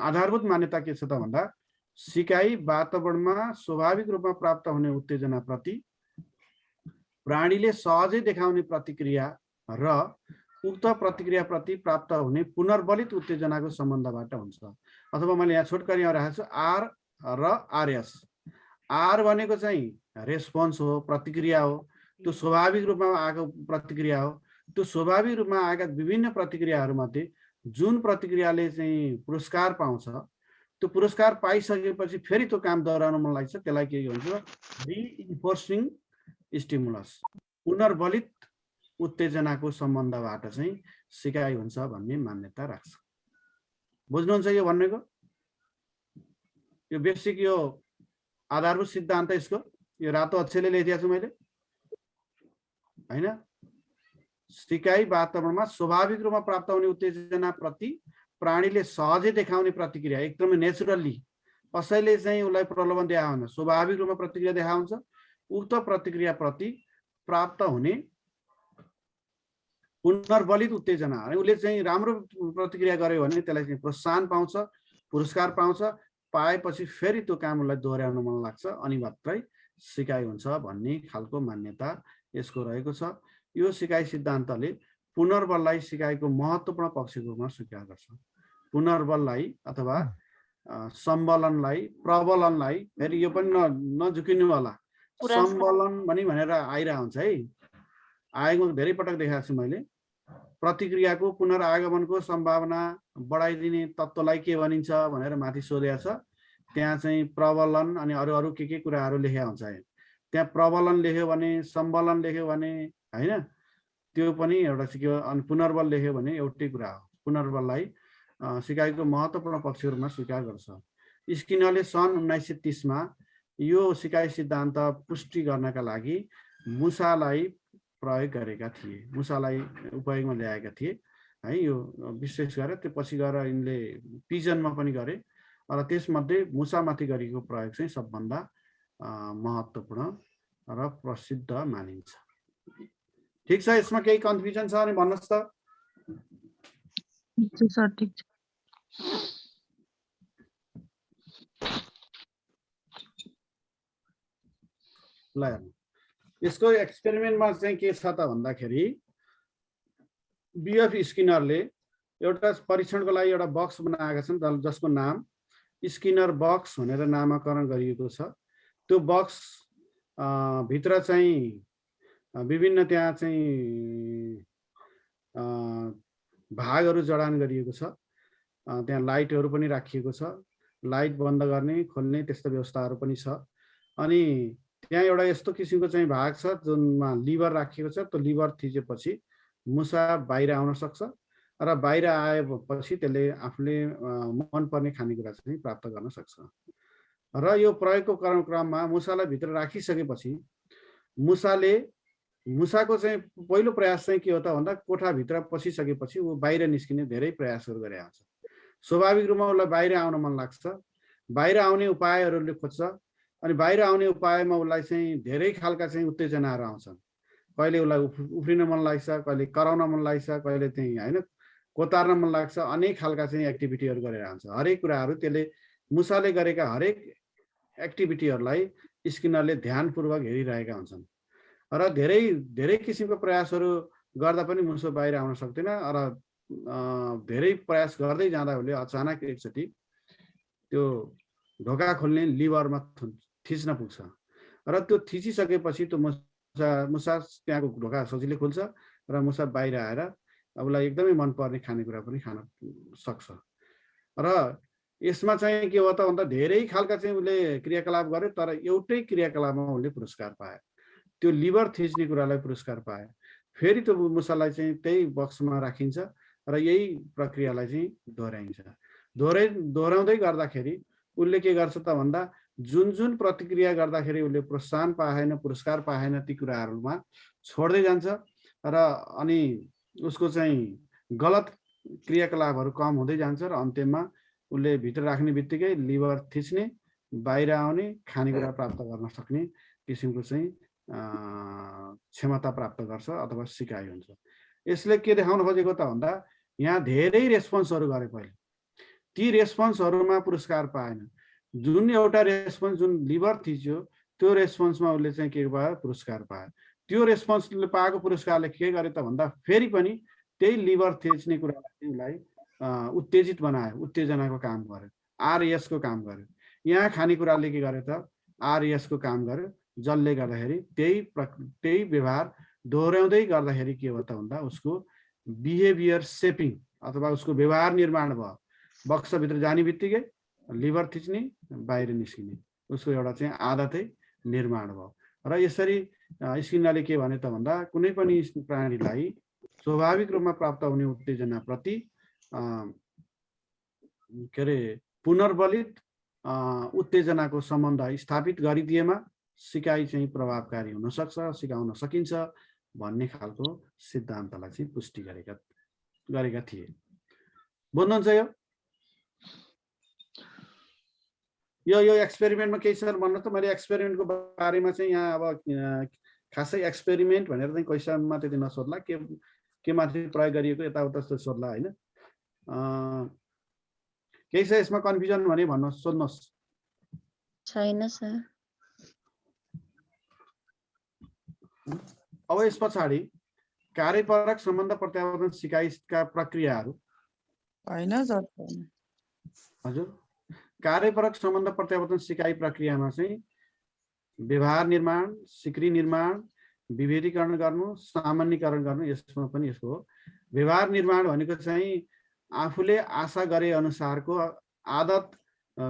[SPEAKER 2] आधारभूत मान्यता के छ त भन्दा सिकाइ वातावरणमा स्वाभाविक रूपमा प्राप्त हुने उत्तेजनाप्रति प्राणीले सहजै देखाउने प्रतिक्रिया र उक्त प्रतिक्रियाप्रति प्राप्त हुने पुनर्बलित उत्तेजनाको सम्बन्धबाट हुन्छ। अथवा मैले यहाँ छोटकरीमा राखेको छु आर र आरएस। आर भनेको चाहिँ रेस्पोन्स हो, प्रतिक्रिया हो, त्यो स्वाभाविक रूपमा आएको प्रतिक्रिया हो। त्यो स्वाभाविक रूपमा आएका विभिन्न प्रतिक्रियाहरूमध्ये जुन प्रतिक्रियाले चाहिँ पुरस्कार पाउँछ, त्यो पुरस्कार पाइसकेपछि फेरि त्यो काम दोहोऱ्याउन मन लाग्छ, त्यसलाई के भन्छ रिइन्फोर्सिङ स्टिमुलस, पुनर्बलित उत्तेजनाको सम्बन्धबाट चाहिँ सिकाइ हुन्छ भन्ने मान्यता राख्छ। बुझ्नुहुन्छ यो भनेको? यो बेसिक यो आधारभूत सिद्धान्त यसको यो रातो अक्षरले लेखिदिएको छु मैले हैन। सिकाइ वातावरणमा स्वाभाविक रूपमा प्राप्त हुने उत्तेजना प्रति प्राणीले सहजै देखाउने प्रतिक्रिया, एकदमै नेचुरली, कसैले चाहिँ उसलाई प्रलोभन दिए हुँदैन, स्वाभाविक रूपमा प्रतिक्रिया देखाउँछ। उक्त प्रतिक्रिया प्रति प्राप्त हुने पुनर्बलित उत्तेजना, उसले चाहिँ राम्रो प्रतिक्रिया गर्यो भने त्यसलाई चाहिँ प्रोत्साहन पाउँछ। पुरस्कार पाउँछ, पाएपछि फेरि त्यो काम उसलाई दोहोऱ्याउन मन लाग्छ अनि मात्रै सिकाइ हुन्छ भन्ने खालको मान्यता यसको रहेको छ। यो सिकाइ सिद्धान्तले पुनर्बललाई सिकाइको महत्त्वपूर्ण पक्षको रूपमा स्वीकार गर्छ। पुनर्बललाई अथवा सम्बलनलाई, प्रबलनलाई, फेरि यो पनि नझुकिनु होला, सम्बलन भनेर आइरहेको हुन्छ है, आएको धेरै पटक देखाएको छु मैले। प्रतिक्रियाको पुनरागमनको सम्भावना बढाइदिने तत्त्वलाई के भनिन्छ भनेर माथि सोधेको छ। त्यहाँ चाहिँ प्रबलन अनि अरू के कुराहरू लेखेको हुन्छ है। त्यहाँ प्रबलन लेख्यो भने, सम्बलन लेख्यो भने होइन, त्यो पनि एउटा सिक्यो। अनि पुनर्बल लेख्यो भने एउटै कुरा हो। पुनर्बललाई सिकाइको महत्त्वपूर्ण पक्षको रूपमा स्वीकार गर्छ। स्किनरले सन् 1930 मा यो सिकाइ सिद्धान्त पुष्टि गर्नका लागि मुसालाई प्रयोग गरेका थिए, मुसालाई उपयोगमा ल्याएका थिए है। यो विशेष गरेर त्यो पछि गएर यिनले पिजनमा पनि गरे र त्यसमध्ये मुसामाथि गरेको प्रयोग चाहिँ सबभन्दा महत्त्वपूर्ण र प्रसिद्ध मानिन्छ। ठिक छ, यसमा केही कन्फ्युजन छ भने भन्नुहोस् त।
[SPEAKER 5] ठिक छ सर, ठिक छ।
[SPEAKER 2] ल यसको एक्सपेरिमेन्टमा चाहिँ के छ त भन्दाखेरि बीएफ स्किनरले एउटा परीक्षणको लागि एउटा बक्स बनाएका छन् जसको नाम स्किनर बक्स भनेर नामाकरण गरिएको छ। त्यो बक्स भित्र चाहिँ विभिन्न त्यहाँ चाहिँ भागहरू जडान गरिएको छ। त्यहाँ लाइटहरू पनि राखिएको छ, लाइट बन्द गर्ने खोल्ने त्यस्तो व्यवस्थाहरू पनि छ। अनि त्यहाँ एउटा यस्तो किसिमको चाहिँ भाग छ जुनमा लिभर राखिएको छ। त्यो लिभर थिचेपछि मुसा बाहिर आउन सक्छ र बाहिर आएपछि त्यसले आफूले मनपर्ने खानेकुरा चाहिँ प्राप्त गर्न सक्छ। र यो प्रयोगको क्रममा मुसालाई भित्र राखिसकेपछि मुसाको चाहिँ पहिलो प्रयास चाहिँ के हो त भन्दा कोठाभित्र पसिसकेपछि ऊ बाहिर निस्किने धेरै प्रयासहरू गरेको हुन्छ। स्वाभाविक रूपमा उसलाई बाहिर आउन मन लाग्छ, बाहिर आउने उपायहरूले खोज्छ। अनि बाहिर आउने उपायमा उसलाई चाहिँ धेरै खालका चाहिँ उत्तेजनाहरू आउँछन्। कहिले उसलाई उफ्रिन मन लाग्छ, कहिले कराउन मन लाग्छ, कहिले चाहिँ होइन कोतार्न मन लाग्छ। अनेक खालका चाहिँ एक्टिभिटीहरू गरेर आउँछ। हरेक कुराहरू त्यसले मुसाले गरेका हरेक एक्टिभिटीहरूलाई स्किनरले ध्यानपूर्वक हेरिरहेका हुन्छन् र धेरै धेरै किसिमको प्रयासहरू गर्दा पनि मुसो बाहिर आउन सक्दैन र धेरै प्रयास गर्दै जाँदा उसले अचानक एकचोटि त्यो ढोका खोल्ने लिभरमा थिच्न पुग्छ र त्यो थिचिसकेपछि त्यो मुसा त्यहाँको ढोका सजिलै खुल्छ र मुसा बाहिर आएर उसलाई एकदमै मनपर्ने खानेकुरा पनि खान सक्छ। र यसमा चाहिँ के हो त भन्दा धेरै खालका चाहिँ उसले क्रियाकलाप गर्यो, तर एउटै क्रियाकलापमा उसले पुरस्कार पायो। त्यो लिभर थिच्ने कुरालाई पुरस्कार पायो। फेरि त्यो मुसालाई चाहिँ त्यही बक्समा राखिन्छ र यही प्रक्रियालाई चाहिँ दोहोऱ्याइन्छ। दोहोऱ्याउँदै गर्दाखेरि उसले के गर्छ त भन्दा जुन जुन प्रतिक्रिया गर्दाखेरि उसले प्रोत्साहन पाएन, पुरस्कार पाएन, ती कुराहरूमा छोड्दै जान्छ र अनि उसको चाहिँ गलत क्रियाकलापहरू कम हुँदै जान्छ र अन्त्यमा उसले भित्र राख्ने बित्तिकै लिभर थिच्ने, बाहिर आउने, खानेकुरा प्राप्त गर्न सक्ने किसिमको चाहिँ क्षमता प्राप्त गर्छ अथवा सिकाइ हुन्छ। यसले के देखाउन खोजेको त भन्दा यहाँ धेरै रेस्पोन्सहरू गरे पहिले, ती रेस्पोन्सहरूमा पुरस्कार पाएन। जुन एउटा रेस्पोन्स जुन लिभर थिच्यो त्यो रेस्पोन्समा उसले चाहिँ के भयो, पुरस्कार पायो। त्यो रेस्पोन्सले पाएको पुरस्कारले के गर्यो त भन्दा फेरि पनि त्यही लिभर थिच्ने कुरालाई उसलाई उत्तेजित बनायो, उत्तेजनाको काम गर्यो, आरएसको काम गर्यो। यहाँ खानेकुराले के गर्यो त आरएसको काम गर्यो, जसले गर्दाखेरि त्यही व्यवहार दोहोऱ्याउँदै गर्दाखेरि के हो त भन्दा उसको बिहेभियर सेपिङ अथवा उसको व्यवहार निर्माण भयो। बक्सभित्र जाने बित्तिकै लिभर थिच्ने, बाहिर निस्किने उसको एउटा चाहिँ आदतै निर्माण भयो। र यसरी स्किनरले के भने त भन्दा कुनै पनि प्राणीलाई स्वाभाविक रूपमा प्राप्त हुने उत्तेजनाप्रति के अरे पुनर्बलित उत्तेजनाको सम्बन्ध स्थापित गरिदिएमा सिकाइ चाहिँ प्रभावकारी हुन सक्छ, सिकाउन सकिन्छ भन्ने खालको सिद्धान्तलाई चाहिँ पुष्टि गरेका थिए। बुझ्नुहुन्छ यो एक्सपेरिमेन्टमा केही छ भन्नु त। मैले एक्सपेरिमेन्टको बारेमा चाहिँ यहाँ अब खासै एक्सपेरिमेन्ट भनेर चाहिँ क्वेसनमा त्यति नसोध्ला, के माथि प्रयोग गरिएको यताउता सोध्ला होइन। केही छ यसमा कन्फ्युजन भने भन्नुहोस्, सोध्नुहोस्।
[SPEAKER 3] छैन सर।
[SPEAKER 2] अब यस पछाडि कार्यपरक सम्बन्ध प्रत्यावर्तन सिकाइका प्रक्रियाहरू।
[SPEAKER 9] होइन सर।
[SPEAKER 2] हजुर, कार्यपरक सम्बन्ध प्रत्यावर्तन सिकाइ प्रक्रियामा चाहिँ व्यवहार निर्माण, सिक्री निर्माण, विभेदीकरण गर्नु, सामान्यीकरण गर्नु, यसमा पनि यसको हो। व्यवहार निर्माण भनेको चाहिँ आफूले आशा गरे अनुसारको आदत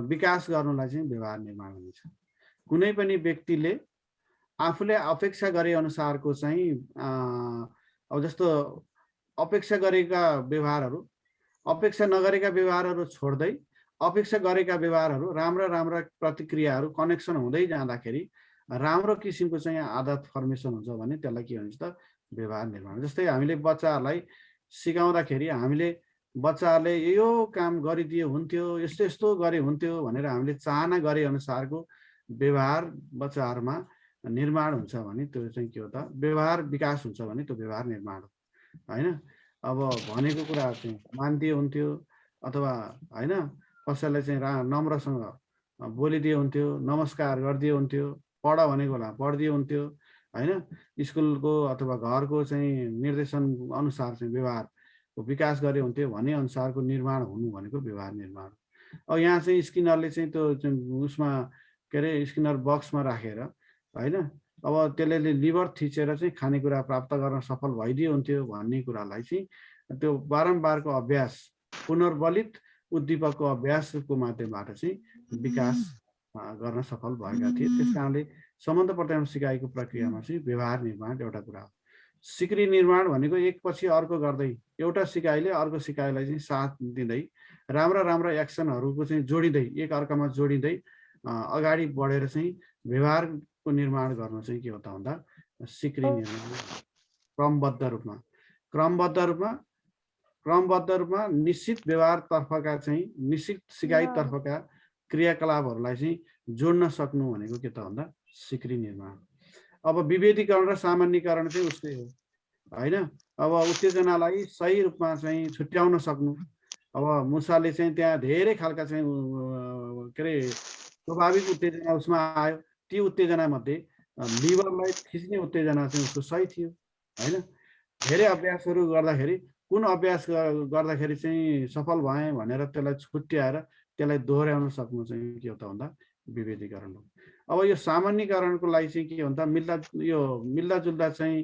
[SPEAKER 2] विकास गर्नुलाई चाहिँ व्यवहार निर्माण भनिन्छ। कुनै पनि व्यक्तिले आफूले अपेक्षा गरे अनुसारको चाहिँ अब जस्तो अपेक्षा गरेका व्यवहारहरू, अपेक्षा नगरेका व्यवहारहरू छोड्दै अपेक्षा गरेका व्यवहारहरू, राम्रा राम्रा प्रतिक्रियाहरू कनेक्सन हुँदै जाँदाखेरि राम्रो किसिमको चाहिँ आदत फर्मेसन हुन्छ भने त्यसलाई के भन्छ त व्यवहार निर्माण। जस्तै हामीले बच्चाहरूलाई सिकाउँदाखेरि हामीले बच्चाहरूले यो काम गरिदिए हुन्थ्यो, यस्तो यस्तो गरे हुन्थ्यो भनेर हामीले चाहना गरे अनुसारको व्यवहार बच्चाहरूमा निर्माण हुन्छ भने त्यो चाहिँ के हो त व्यवहार विकास हुन्छ भने त्यो व्यवहार निर्माण हो हैन। अब भनेको कुरा चाहिँ मान्दिए हुन्थ्यो अथवा हैन, कसैलाई चाहिँ नम्रसँग बोलिदिए हुन्थ्यो, नमस्कार गरिदिए हुन्थ्यो, पढ भनेको होला पढिदिए हुन्थ्यो हैन, स्कुलको अथवा घरको चाहिँ निर्देशन अनुसार चाहिँ व्यवहारको विकास गरे हुन्थ्यो भने अनुसारको निर्माण हुनु भनेको व्यवहार निर्माण। अब यहाँ चाहिँ स्किनरले चाहिँ त्यो उसमा के अरे स्किनर बक्समा राखेर हैन, अब त्यसले लिभर थिचेर चाहिँ खानेकुरा प्राप्त गर्न सफल भइदिए हुन्थ्यो भन्ने कुरालाई चाहिँ त्यो बारम्बारको अभ्यास, पुनर्बलित उद्दीपकको अभ्यासको माध्यमबाट चाहिँ विकास गर्न सफल भएका थिए। त्यस कारणले सम्बन्ध प्रत्यावर्तन सिकाइको प्रक्रियामा चाहिँ व्यवहार निर्माण एउटा कुरा हो। सिक्री निर्माण भनेको एकपछि अर्को गर्दै एउटा सिकाइले अर्को सिकाइलाई चाहिँ साथ दिँदै राम्रा राम्रा एक्सनहरूको चाहिँ जोडिँदै एक अर्कामा जोडिँदै अगाडि बढेर चाहिँ व्यवहारको निर्माण गर्न चाहिँ के हो त भन्दा सिक्री निर्माण क्रमबद्ध रूपमा निश्चित व्यवहारतर्फका चाहिँ निश्चित सिकाइतर्फका क्रियाकलापहरूलाई चाहिँ जोड्न सक्नु भनेको के त भन्दा सिक्री निर्माण। अब विभेदीकरण र सामान्यीकरण चाहिँ उसकै हो हैन। अब उत्तेजनालाई सही रूपमा चाहिँ छुट्याउन सक्नु। अब मुसाले चाहिँ त्यहाँ धेरै खालका चाहिँ के अरे स्वाभाविक उत्तेजना उसमा आयो, ती उत्तेजना मध्ये लिभरलाई खिच्ने उत्तेजना चाहिँ उसको सही थियो हैन। धेरै अभ्यासहरू गर्दाखेरि कुन अभ्यास गर्दाखेरि चाहिँ सफल भए भनेर त्यसलाई छुट्याएर त्यसलाई दोहोऱ्याउन सक्नु चाहिँ के हो त भन्दा विभेदीकरण हो। अब यो सामान्यीकरणको लागि चाहिँ के भन्छ मिल्दाजुल्दा चाहिँ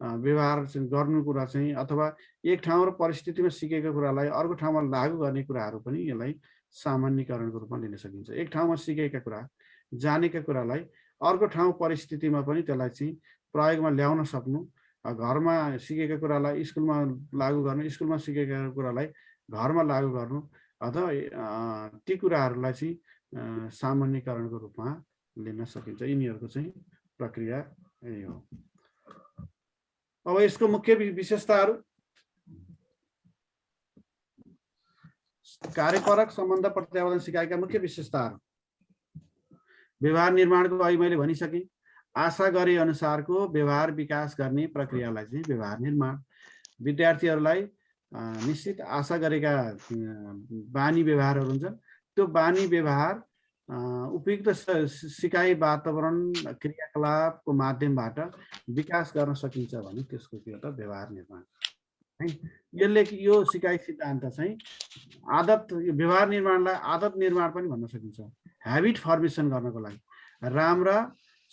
[SPEAKER 2] व्यवहार गर्नु कुरा चाहिँ अथवा एक ठाउँ र परिस्थितिमा सिकेको कुरालाई अर्को ठाउँमा लागू गर्ने कुराहरू पनि यसलाई सामान्यीकरणको रूपमा लिन सकिन्छ। एक ठाउँमा सिकेका कुरा, जानेका कुरालाई अर्को ठाउँ परिस्थितिमा पनि त्यसलाई चाहिँ प्रयोगमा ल्याउन सक्नु, घरमा सिकेका कुरालाई स्कुलमा लागू गर्नु, स्कुलमा सिकेका कुरालाई घरमा लागू गर्नु अथवा ती कुराहरूलाई चाहिँ सामान्यीकरणको रूपमा लिन सकिन्छ। यिनीहरूको चाहिँ प्रक्रिया यही हो। अब यसको मुख्य विशेषताहरू, कार्यपरक सम्बन्ध प्रत्यावर्तन सिकाइका मुख्य विशेषताहरू, व्यवहार निर्माणको अघि मैले भनिसकेँ, आशा गरे अनुसारको व्यवहार विकास गर्ने प्रक्रियालाई चाहिँ व्यवहार निर्माण। विद्यार्थीहरूलाई निश्चित आशा गरेका बानी व्यवहारहरू हुन्छन्, त्यो बानी व्यवहार उपयुक्त सिकाइ वातावरण क्रियाकलापको माध्यमबाट विकास गर्न सकिन्छ भने त्यसको के हो त व्यवहार निर्माण है। यसले यो सिकाइ सिद्धान्त चाहिँ आदत, व्यवहार निर्माणलाई आदत निर्माण पनि भन्न सकिन्छ। ह्याबिट फर्मेसन गर्नको लागि राम्रा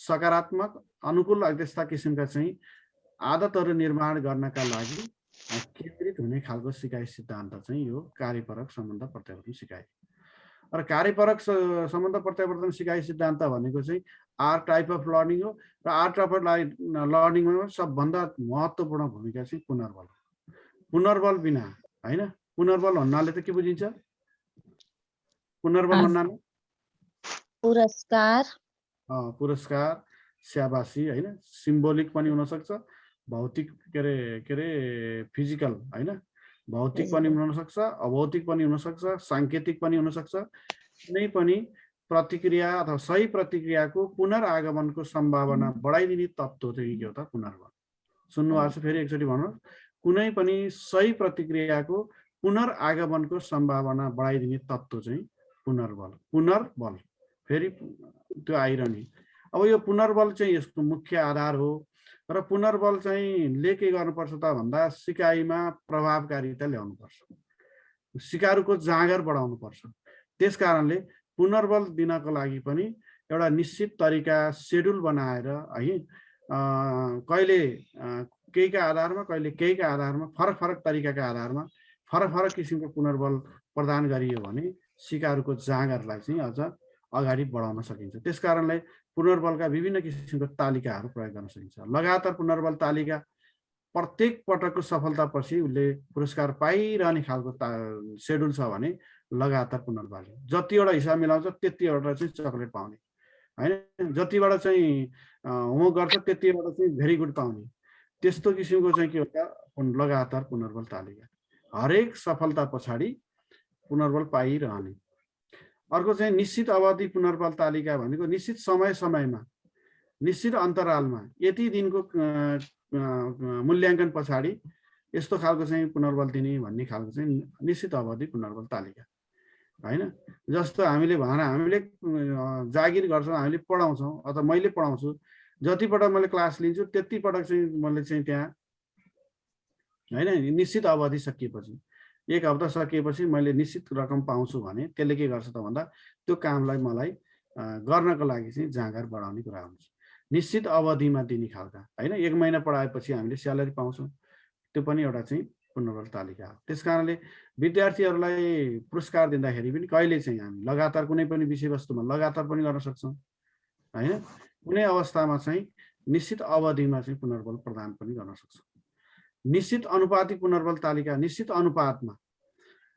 [SPEAKER 2] सकारात्मक अनुकूल त्यस्ता किसिमका चाहिँ आदतहरू निर्माण गर्नका लागि केन्द्रित हुने खालको सिकाइ सिद्धान्त चाहिँ यो कार्यपरक सम्बन्ध प्रत्यावर्तन सिकाइ। र कार्यपरक सम्बन्ध प्रत्यावर्तन सिकाइ सिद्धान्त भनेको चाहिँ आर टाइप अफ लर्निङ हो र आर टाइप अफ लर्निङमा सबभन्दा महत्त्वपूर्ण भूमिका चाहिँ पुनर्बल। पुनर्बल बिना हैन, पुनर्बल भन्नाले त के बुझिन्छ? पुनर्बल भन्नाले
[SPEAKER 3] पुरस्कार,
[SPEAKER 2] पुरस्कार, स्याबासी हैन, सिम्बोलिक पनि हुन सक्छ, भौतिक के अरे फिजिकल हैन, भौतिक पनि हुन सक्छ, अभौतिक पनि हुन सक्छ, सांकेतिक पनि हुन सक्छ। कुनै पनि प्रतिक्रिया अथवा सही प्रतिक्रियाको पुनरागमनको सम्भावना बढाइदिने तत्त्व चाहिँ के हो त पुनर्बल। सुन्नु भएको छ? फेरि एकचोटि भन्नुहोस्। कुनै पनि सही प्रतिक्रियाको पुनर्आगमनको सम्भावना बढाइदिने तत्त्व चाहिँ पुनर्बल फेरि त्यो आइरहने। अब यो पुनर्बल चाहिँ यसको मुख्य आधार हो र पुनर्बल चाहिँ ले के गर्नुपर्छ त भन्दा सिकाइमा प्रभावकारिता ल्याउनुपर्छ, सिकारुको जाँगर बढाउनुपर्छ। त्यस कारणले पुनर्बल दिनको लागि पनि एउटा निश्चित तरिका सेड्युल बनाएर है कहिले केहीका आधारमा कहिले केहीका आधारमा फरक फरक तरिकाका आधारमा फरक फरक किसिमको पुनर्बल प्रदान गरियो भने सिकारुको जाँगरलाई चाहिँ अझ अगाडि बढाउन सकिन्छ। त्यस कारणले पुनर्बलका विभिन्न किसिमको तालिकाहरू प्रयोग गर्न सकिन्छ। लगातार पुनर्बल तालिका प्रत्येक पटकको सफलतापछि उसले पुरस्कार पाइरहने खालको सेड्युल छ भने लगातार पुनर्बल जतिवटा हिसाब मिलाउँछ त्यतिवटा चाहिँ चकलेट पाउने हैन, जतिबाट चाहिँ होमवर्क गर्छ त्यतिबाट चाहिँ भेरी गुड पाउने, त्यस्तो किसिमको चाहिँ के हुन्छ लगातार पुनर्बल तालिका हरेक सफलता पछाडि पुनर्बल पाइरहने। अर्को चाहिँ निश्चित अवधि पुनर्बल तालिका भनेको निश्चित समयमा निश्चित अन्तरालमा यति दिनको मूल्याङ्कन पछाडि यस्तो खालको चाहिँ पुनर्बल दिने भन्ने खालको चाहिँ निश्चित अवधि पुनर्बल तालिका हैन। जस्तो हामीले जागिर गर्छौँ, हामीले पढाउँछौँ अथवा मैले पढाउँछु, जतिपटक मैले क्लास लिन्छु त्यति पटक चाहिँ मैले चाहिँ त्यहाँ हैन निश्चित अवधि सकिएपछि 1 हप्ता सकिएपछि मैले निश्चित रकम पाउँछु भने त्यसले के गर्छ त भन्दा त्यो कामलाई मलाई गर्नको लागि चाहिँ जाँगर बढाउने कुरा हुन्छ। निश्चित अवधिमा दिने खालका हैन, 1 महिना पढाएपछि हामीले स्यालेरी पाउँछौँ, त्यो पनि एउटा चाहिँ पुनर्बल तालिका हो। त्यसकारणले विद्यार्थीहरूलाई पुरस्कार दिँदाखेरि पनि कहिले चाहिँ हामी लगातार कुनै पनि विषयवस्तुमा लगातार पनि गर्न सक्छौँ हैन, कुनै अवस्थामा चाहिँ निश्चित अवधिमा चाहिँ पुनर्बल प्रदान पनि गर्न सक्छौँ। निश्चित अनुपातिक पुनर्बल तालिका निश्चित अनुपातमा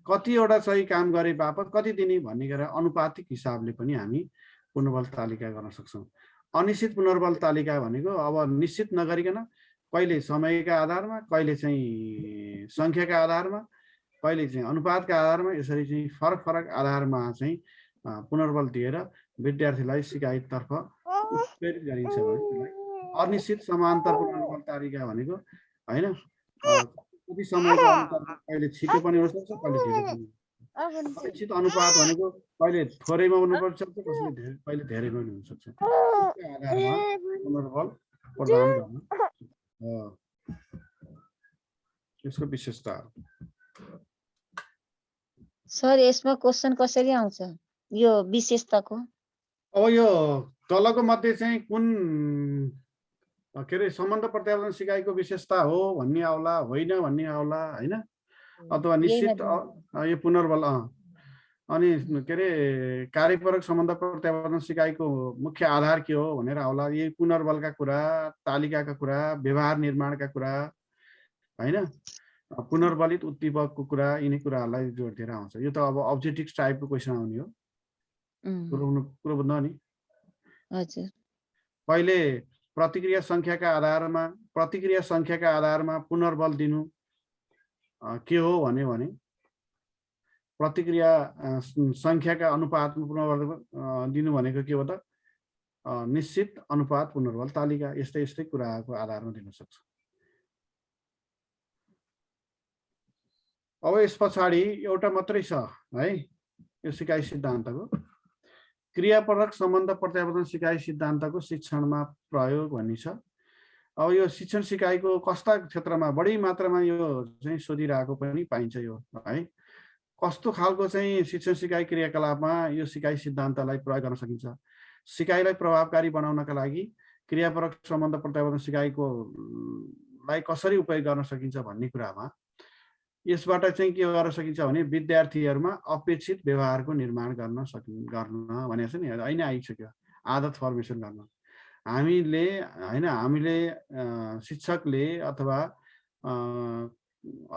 [SPEAKER 2] कतिवटा चाहिँ काम गरे बापत कति दिने भन्ने गरेर अनुपातिक हिसाबले पनि हामी पुनर्बल तालिका गर्न सक्छौँ। अनिश्चित पुनर्बल तालिका भनेको अब निश्चित नगरिकन कहिले समयका आधारमा कहिले चाहिँ सङ्ख्याका आधारमा कहिले चाहिँ अनुपातका आधारमा यसरी चाहिँ फरक फरक आधारमा चाहिँ पुनर्बल दिएर विद्यार्थीलाई सिकाइतर्फ उत्प्रेरित गरिन्छ भने अनिश्चित समान्तर पुनर्बल तालिका भनेको हैन कति समयको अन्तर कहिले छिटो पनि हुन सक्छ कहिले ढिलो पनि। अनिश्चित अनुपात भनेको कहिले थोरैमा हुनुपर्छ कहिले धेरैमा पनि हुन सक्छ। आधारमा पुनर्बल प्रदान गर्न यसको विशेषता।
[SPEAKER 3] सर यसमा क्वेशन कसरी आउँछ यो विशेषताको?
[SPEAKER 2] अब यो तलको मध्ये चाहिँ कुन के अरे सम्बन्ध प्रत्यावर्तन सिकाइको विशेषता हो भन्ने आउला होइन भन्ने आउला हैन, अथवा निश्चित यो पुनर्बल अनि के अरे कार्यपरक सम्बन्ध प्रत्यावर्तन सिकाइको मुख्य आधार के हो भनेर आउला। यही पुनर्बलका कुरा, तालिकाका कुरा, व्यवहार निर्माणका कुरा हैन, पुनर्बलित उद्दीपकको कुरा, यिनै कुराहरूलाई जोड दिएर आउँछ। यो त अब अब्जेक्टिभ टाइपको क्वेसन आउने हो कुरो बुझ्नु नि।
[SPEAKER 3] हजुर,
[SPEAKER 2] पहिले प्रतिक्रिया सङ्ख्याका आधारमा पुनर्बल दिनु के हो भने प्रतिक्रिया सङ्ख्याका अनुपातमा पुनर्बल दिनु भनेको के हो त निश्चित अनुपात पुनर्बल तालिका यस्तै यस्तै कुराको आधारमा दिन सक्छ। अब यस पछाडि एउटा मात्रै छ है यो सिकाइ सिद्धान्तको क्रियापरक सम्बन्ध प्रत्यावर्तन सिकाइ सिद्धान्तको शिक्षणमा प्रयोग भन्ने छ। अब यो शिक्षण सिकाइको कस्ता क्षेत्रमा बढी मात्रामा यो चाहिँ सोधिरहेको पनि पाइन्छ यो है, कस्तो खालको चाहिँ शिक्षण सिकाइ क्रियाकलापमा यो सिकाइ सिद्धान्तलाई प्रयोग गर्न सकिन्छ, सिकाइलाई प्रभावकारी बनाउनका लागि क्रियापरक सम्बन्ध प्रत्यावर्तन सिकाइको लाई कसरी उपयोग गर्न सकिन्छ भन्ने कुरामा यसबाट चाहिँ के गर्न सकिन्छ भने विद्यार्थीहरूमा अपेक्षित व्यवहारको निर्माण गर्न भनेको छ नि, अहिले आइसक्यो आदत फर्मेसन गर्न। हामीले शिक्षकले अथवा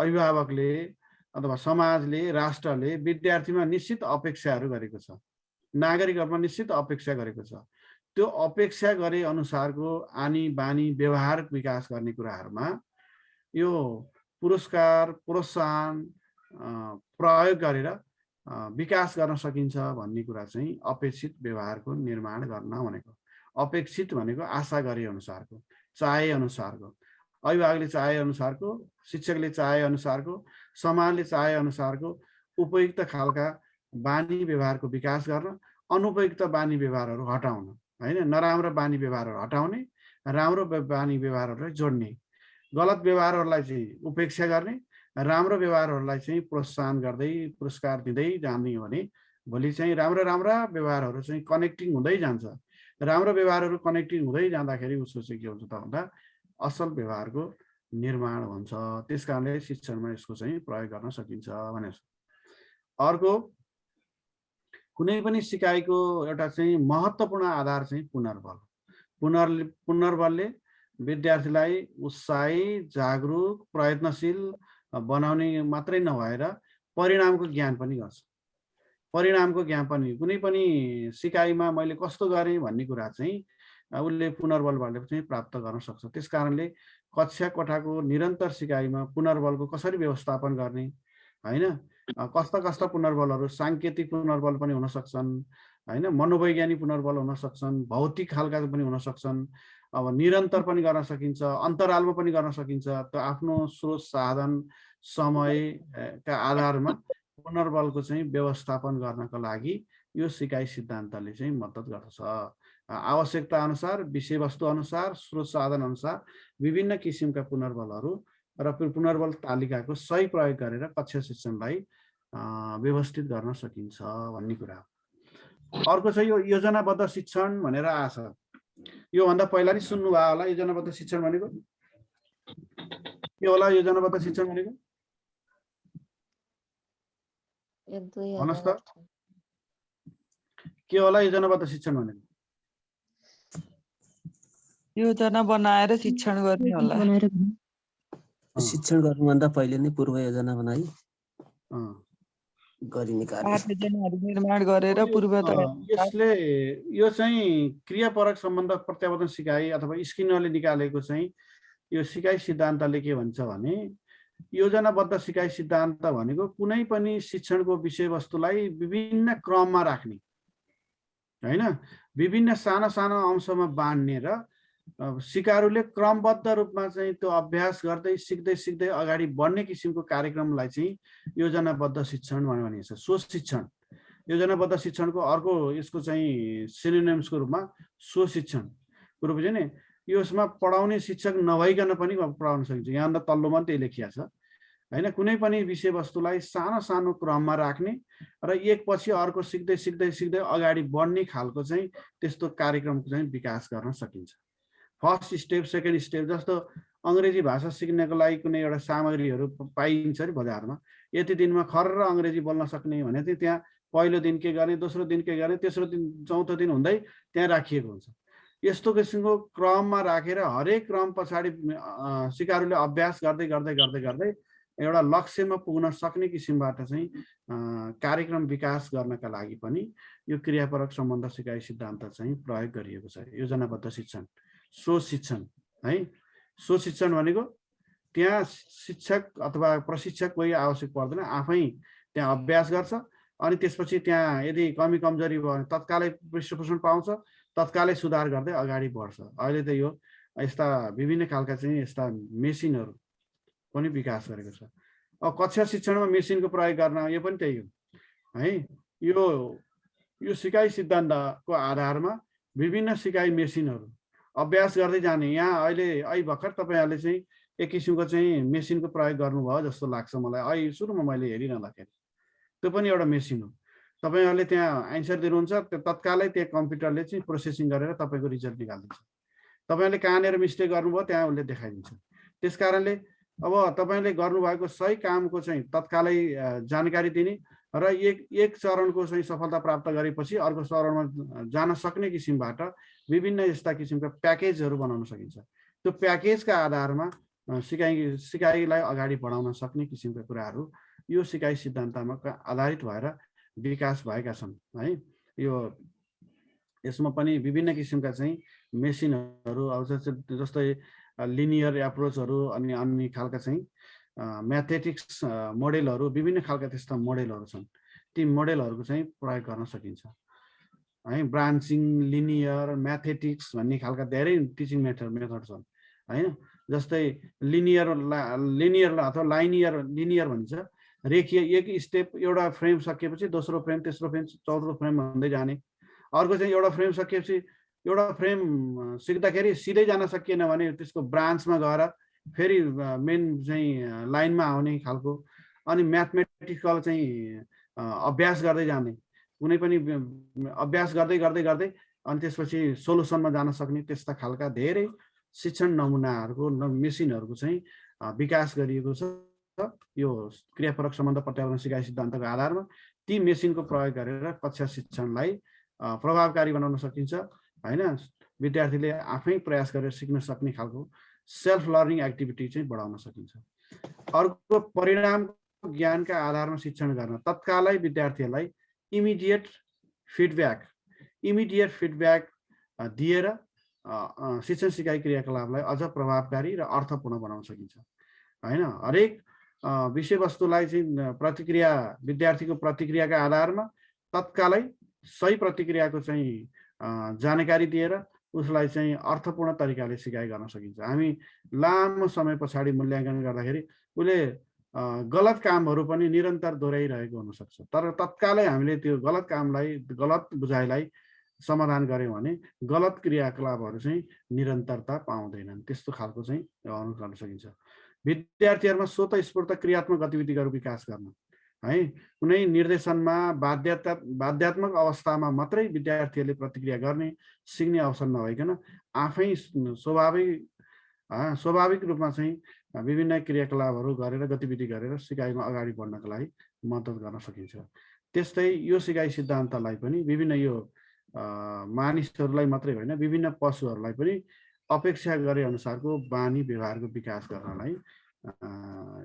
[SPEAKER 2] अभिभावकले अथवा समाजले राष्ट्रले विद्यार्थीमा निश्चित अपेक्षाहरू गरेको छ, नागरिकहरूमा निश्चित अपेक्षा गरेको छ। त्यो अपेक्षा गरे अनुसारको आनी बानी व्यवहार विकास गर्ने कुराहरूमा यो पुरस्कार प्रोत्साहन प्रयोग गरेर विकास गर्न सकिन्छ भन्ने कुरा चाहिँ अपेक्षित व्यवहारको निर्माण गर्न भनेको। अपेक्षित भनेको आशा गरे अनुसारको, चाहे अनुसारको, अभिभावकले चाहे अनुसारको, शिक्षकले चाहे अनुसारको, समाजले चाहे अनुसारको उपयुक्त खालका बानी व्यवहारको विकास गर्न, अनुपयुक्त बानी व्यवहारहरू हटाउन, हैन, नराम्रो बानी व्यवहारहरू हटाउने, राम्रो बानी व्यवहारहरूलाई जोड्ने, गलत व्यवहारहरूलाई चाहिँ उपेक्षा गर्ने, राम्रो व्यवहारहरूलाई चाहिँ प्रोत्साहन गर्दै पुरस्कार दिँदै जाने हो भने भोलि चाहिँ राम्रा व्यवहारहरू चाहिँ कनेक्टिङ हुँदै जान्छ। राम्रो व्यवहारहरू कनेक्टिङ हुँदै जाँदाखेरि उसको चाहिँ के हुन्छ त भन्दा असल व्यवहारको निर्माण हुन्छ। त्यस कारणले शिक्षणमा यसको चाहिँ प्रयोग गर्न सकिन्छ भने। अर्को कुनै पनि सिकाइको एउटा चाहिँ महत्त्वपूर्ण आधार चाहिँ पुनर्बल। पुनर्बलले विद्यार्थीलाई उत्साही, जागरुक, प्रयत्नशील बनाउने मात्रै नभएर परिणामको ज्ञान पनि गर्छ। परिणामको ज्ञान पनि कुनै पनि सिकाइमा मैले कस्तो गरेँ भन्ने कुरा चाहिँ उसले पुनर्बलबाट चाहिँ प्राप्त गर्न सक्छ। त्यस कारणले कक्षा कोठाको निरन्तर सिकाइमा पुनर्बलको कसरी व्यवस्थापन गर्ने, हैन, कस्ता पुनर्बलहरू, सांकेतिक पुनर्बल पनि हुन सक्छन्, हैन, मनोवैज्ञानिक पुनर्बल हुन सक्छन्, भौतिक खालका पनि हुन सक्छन्। अब निरन्तर पनि गर्न सकिन्छ, अन्तरालमा पनि गर्न सकिन्छ। त्यो आफ्नो स्रोत, साधन, समयका आधारमा पुनर्बलको चाहिँ व्यवस्थापन गर्नका लागि यो सिकाइ सिद्धान्तले चाहिँ मद्दत गर्दछ। आवश्यकता अनुसार, विषयवस्तु अनुसार, स्रोत साधन अनुसार विभिन्न किसिमका पुनर्बलहरू र पुनर्बल तालिकाको सही प्रयोग गरेर कक्षा शिक्षणलाई व्यवस्थित गर्न सकिन्छ भन्ने कुरा हो। अर्को चाहिँ यो योजनाबद्ध शिक्षण भनेर आछ। यो भन्दा पहिला नि सुन्नु भयो होला योजनाबद्ध शिक्षण भनेको? के होला योजनाबद्ध शिक्षण भनेको? भन्नुहोस् त, के होला योजनाबद्ध शिक्षण भनेको?
[SPEAKER 9] योजना बनाएर शिक्षण गर्ने होला।
[SPEAKER 6] शिक्षण गर्नुभन्दा पहिले नै पूर्व योजना बनाई गरिने कार्य,
[SPEAKER 9] योजनाहरू निर्माण गरेर पूर्व
[SPEAKER 2] यसले यो चाहिँ क्रियापरक सम्बन्ध प्रत्यावर्तन सिकाइ अथवा स्किनरले निकालेको चाहिँ यो सिकाइ सिद्धान्तले के भन्छ भने योजनाबद्ध सिकाइ सिद्धान्त भनेको कुनै पनि शिक्षणको विषयवस्तुलाई विभिन्न क्रममा राख्ने, हैन, विभिन्न साना साना अंशमा बाँड्ने र सिकारुले क्रमबद्ध रूपमा चाहिँ त्यो अभ्यास गर्दै सिक्दै अगाडि बढ्ने किसिमको कार्यक्रमलाई चाहिँ योजनाबद्ध शिक्षण भनिन्छ। सो शिक्षण, योजनाबद्ध शिक्षणको अर्को यसको चाहिँ सिनोनिम्सको रूपमा सो शिक्षणको रूप चाहिँ नि यसमा पढाउने शिक्षक नभइकन पनि पढाउन सकिन्छ। यहाँभन्दा तल्लोमा त्यही लेखिएको छ, हैन। कुनै पनि विषयवस्तुलाई सानो सानो क्रममा राख्ने र एकपछि अर्को सिक्दै अगाडि बढ्ने खालको चाहिँ त्यस्तो कार्यक्रमको चाहिँ विकास गर्न सकिन्छ। फर्स्ट स्टेप, सेकेन्ड स्टेप, जस्तो अङ्ग्रेजी भाषा सिक्नको लागि कुनै एउटा सामग्रीहरू पाइन्छ नि बजारमा, यति दिनमा खर्र अङ्ग्रेजी बोल्न सक्ने भने चाहिँ त्यहाँ पहिलो दिन के गर्ने, दोस्रो दिन के गर्ने, तेस्रो दिन, चौथो दिन हुँदै त्यहाँ राखिएको हुन्छ। यस्तो किसिमको क्रममा राखेर हरेक क्रम पछाडि सिकारुले अभ्यास गर्दै एउटा लक्ष्यमा पुग्न सक्ने किसिमबाट चाहिँ कार्यक्रम विकास गर्नका लागि पनि यो क्रियापरक सम्बन्ध सिकाइ सिद्धान्त चाहिँ प्रयोग गरिएको छ। योजनाबद्ध शिक्षण, सो शिक्षण है। सो शिक्षण भनेको त्यहाँ शिक्षक अथवा प्रशिक्षक कोही आवश्यक पर्दैन, आफै त्यहाँ अभ्यास गर्छ अनि त्यसपछि त्यहाँ यदि कमी कमजोरी भयो भने तत्कालै पृष्ठपोषण पाउँछ, तत्कालै सुधार गर्दै अगाडि बढ्छ। अहिले त यो यस्ता विभिन्न खालका चाहिँ यस्ता मेसिनहरू पनि विकास गरेको छ। अब कक्षा शिक्षणमा मेसिनको प्रयोग गर्न यो पनि त्यही हो है। यो सिकाइ सिद्धान्तको आधारमा विभिन्न सिकाइ मेसिनहरू अभ्यास गर्दै जाने। यहाँ अहिले भर्खर तपाईँहरूले चाहिँ एक किसिमको चाहिँ मेसिनको प्रयोग गर्नुभयो जस्तो लाग्छ मलाई। अहिले सुरुमा मैले हेरिरहँदाखेरि त्यो पनि एउटा मेसिन हो। तपाईँहरूले त्यहाँ एन्सर दिनुहुन्छ, त्यो तत्कालै त्यो कम्प्युटरले चाहिँ प्रोसेसिङ गरेर तपाईँको रिजल्ट निकालिदिन्छ। तपाईँले कहाँनिर मिस्टेक गर्नुभयो त्यहाँ उसले देखाइदिन्छ। त्यस कारणले अब तपाईँले गर्नुभएको सही कामको चाहिँ तत्कालै जानकारी दिने र एक चरणको चाहिँ सफलता प्राप्त गरेपछि अर्को चरणमा जान सक्ने किसिमबाट विभिन्न यस्ता किसिमका प्याकेजहरू बनाउन सकिन्छ। त्यो प्याकेजका आधारमा सिकाइलाई अगाडि बढाउन सक्ने किसिमका कुराहरू यो सिकाइ सिद्धान्तमा आधारित भएर विकास भएका छन् है। यसमा पनि विभिन्न किसिमका चाहिँ मेसिनहरू जस्तै लिनियर एप्रोचहरू अनि अन्य खालका चाहिँ म्याथमेटिक्स मोडेलहरू, विभिन्न खालका त्यस्ता मोडेलहरू छन्। ती मोडेलहरूको चाहिँ प्रयोग गर्न सकिन्छ है। ब्रान्चिङ, लिनियर, म्याथमेटिक्स भन्ने खालका धेरै टिचिङ मेथड छन् हैन। जस्तै लिनियर अथवा लिनियर भन्छ, रेखीय एक स्टेप एउटा फ्रेम सकिएपछि दोस्रो फ्रेम तेस्रो फ्रेम चौथो फ्रेम भन्दै जाने। अर्को चाहिँ एउटा फ्रेम सकिएपछि एउटा फ्रेम सिक्दाखेरि सिधै जान सकिएन भने त्यसको ब्रान्चमा गएर फेरि मेन चाहिँ लाइनमा आउने खालको। अनि म्याथमेटिकल चाहिँ अभ्यास गर्दै जाने, कुनै पनि अभ्यास गर्दै गर्दै गर्दै अनि त्यसपछि सोलुसनमा जान सक्ने त्यस्ता खालका धेरै शिक्षण नमुनाहरूको मेसिनहरूको चाहिँ विकास गरिएको छ। यो क्रियापरक सम्बन्ध पर्यावरण सिकाइ सिद्धान्तको आधारमा ती मेसिनको प्रयोग गरेर कक्षा शिक्षणलाई प्रभावकारी बनाउन सकिन्छ हैन। विद्यार्थीले आफै प्रयास गरेर सिक्न सक्ने खालको सेल्फ लर्निङ एक्टिभिटी चाहिँ बढाउन सकिन्छ। अर्को परिणाम ज्ञानका आधारमा शिक्षण गर्न तत्कालै विद्यार्थीहरूलाई इमिडिएट फिडब्याक दिएर शिक्षण सिकाइ क्रियाकलापलाई अझ प्रभावकारी र अर्थपूर्ण बनाउन सकिन्छ हैन। हरेक विषयवस्तुलाई चाहिँ प्रतिक्रिया विद्यार्थीको प्रतिक्रियाका आधारमा तत्कालै सही प्रतिक्रियाको चाहिँ जानकारी दिएर उसलाई चाहिँ अर्थपूर्ण तरिकाले सिकाइ गर्न सकिन्छ। हामी लामो समय पछाडि मूल्याङ्कन गर्दाखेरि उसले गलत कामहरू पनि निरन्तर दोहोऱ्याइरहेको हुनसक्छ, तर तत्कालै हामीले त्यो गलत कामलाई गलत बुझाइलाई समाधान गऱ्यौँ भने गलत क्रियाकलापहरू चाहिँ निरन्तरता पाउँदैनन्। त्यस्तो खालको चाहिँ गर्न सकिन्छ। विद्यार्थीहरूमा स्वतस्फूर्त क्रियात्मक गतिविधिहरू विकास गर्न है। कुनै निर्देशनमा बाध्यात्मक अवस्थामा मात्रै विद्यार्थीहरूले प्रतिक्रिया गर्ने सिक्ने अवसर नभइकन आफै स्वाभाविक रूपमा चाहिँ विभिन्न क्रियाकलापहरू गरेर गतिविधि गरेर सिकाइमा अगाडि बढ्नका लागि मद्दत गर्न सकिन्छ। त्यस्तै यो सिकाइ सिद्धान्तलाई पनि विभिन्न यो मानिसहरूलाई मात्रै होइन विभिन्न पशुहरूलाई पनि अपेक्षा गरे अनुसारको बानी व्यवहारको विकास गर्नलाई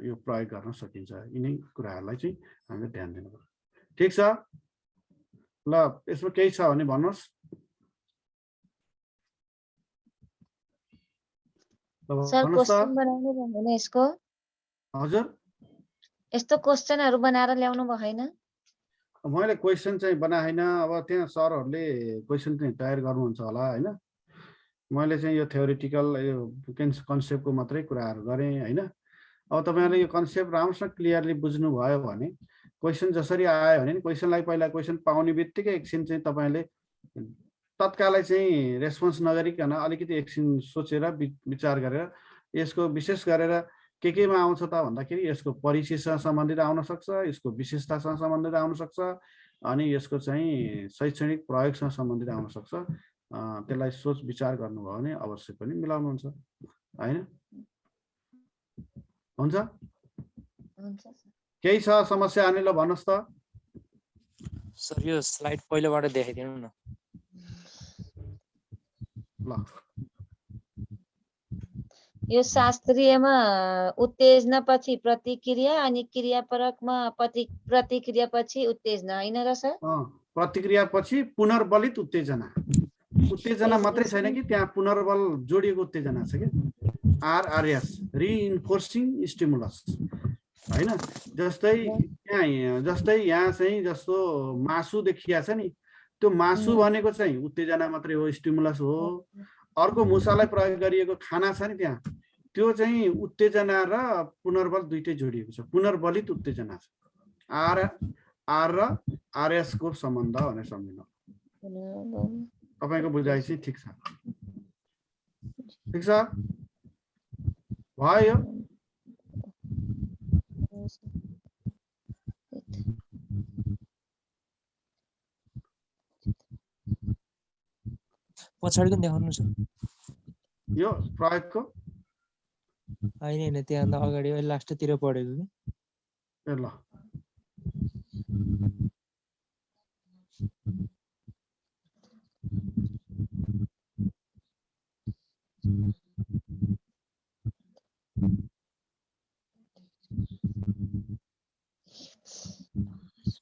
[SPEAKER 2] यो प्रयोग गर्न सकिन्छ। यिनै कुराहरूलाई चाहिँ हामीले ध्यान दिनुपर्छ। ठिक छ ल, यसमा केही छ भने भन्नुहोस्।
[SPEAKER 3] सर क्वेशन बनाउनु भएन यसको?
[SPEAKER 2] हजुर,
[SPEAKER 3] यस्तो क्वेशनहरु बनाएर ल्याउनु भएन?
[SPEAKER 2] मैले क्वेशन चाहिँ बनाएन। अब त्यहाँ सरहरूले क्वेशन चाहिँ तयार गर्नुहुन्छ होला हैन। मैले चाहिँ यो थ्योरिटिकल यो कन्सेप्टको मात्रै कुराहरू गरेँ हैन। अब तपाईहरुले यो कन्सेप्ट राम्रोसँग क्लियरली बुझ्नु भयो भने क्वेशन जसरी आयो भने क्वेशनलाई पहिला क्वेशन पाउने बित्तिकै एकछिन चाहिँ तपाईले तत्कालै चाहिँ रेस्पोन्स नगरिकन अलिकति एकछिन सोचेर विचार गरेर यसको विशेष गरेर केमा आउँछ त भन्दाखेरि यसको परिचयसँग सम्बन्धित आउन सक्छ, यसको विशेषतासँग सम्बन्धित आउन सक्छ, अनि यसको चाहिँ शैक्षणिक प्रयोगसँग सम्बन्धित आउन सक्छ। त्यसलाई सोच विचार गर्नुभयो भने अवश्य पनि मिलाउनुहुन्छ हैन। हुन्छ केही छ समस्या आने ल भन्नुस् त।
[SPEAKER 4] सर यो स्लाइड पहिलोबाट देखाइदिनु न।
[SPEAKER 2] ल
[SPEAKER 3] यो शास्त्रीयमा उत्तेजनापछि प्रतिक्रिया अनि क्रियापरकमा प्रतिक्रियापछि उत्तेजना हैन र सर?
[SPEAKER 2] प्रतिक्रियापछि पुनर्बलित उत्तेजना। उत्तेजना मात्रै छैन कि त्यहाँ पुनर्बल जोडिएको उत्तेजना छ के। आरआरएस रिइन्फोर्सिङ स्टिमुलस हैन। जस्तै यहाँ चाहिँ जस्तो मासु देखिया छ नि, त्यो मासु भनेको चाहिँ उत्तेजना मात्रै हो, स्टिमुलस हो। अर्को मुसालाई प्रयोग गरिएको खाना छ नि त्यहाँ, त्यो चाहिँ उत्तेजना र पुनर्बल दुईटै जोडिएको छ, पुनर्बलित उत्तेजना छ। आर र आरएस को सम्बन्ध भनेर सम्झिनु। तपाईको बुझाइ चाहिँ ठिक छ? ठिक छ भयो?
[SPEAKER 4] पछाडिको देखाउनु छ
[SPEAKER 2] यो प्रयोगको
[SPEAKER 4] हैन त्यहाँ अगाडि लास्टतिर पढेको कि।
[SPEAKER 2] ल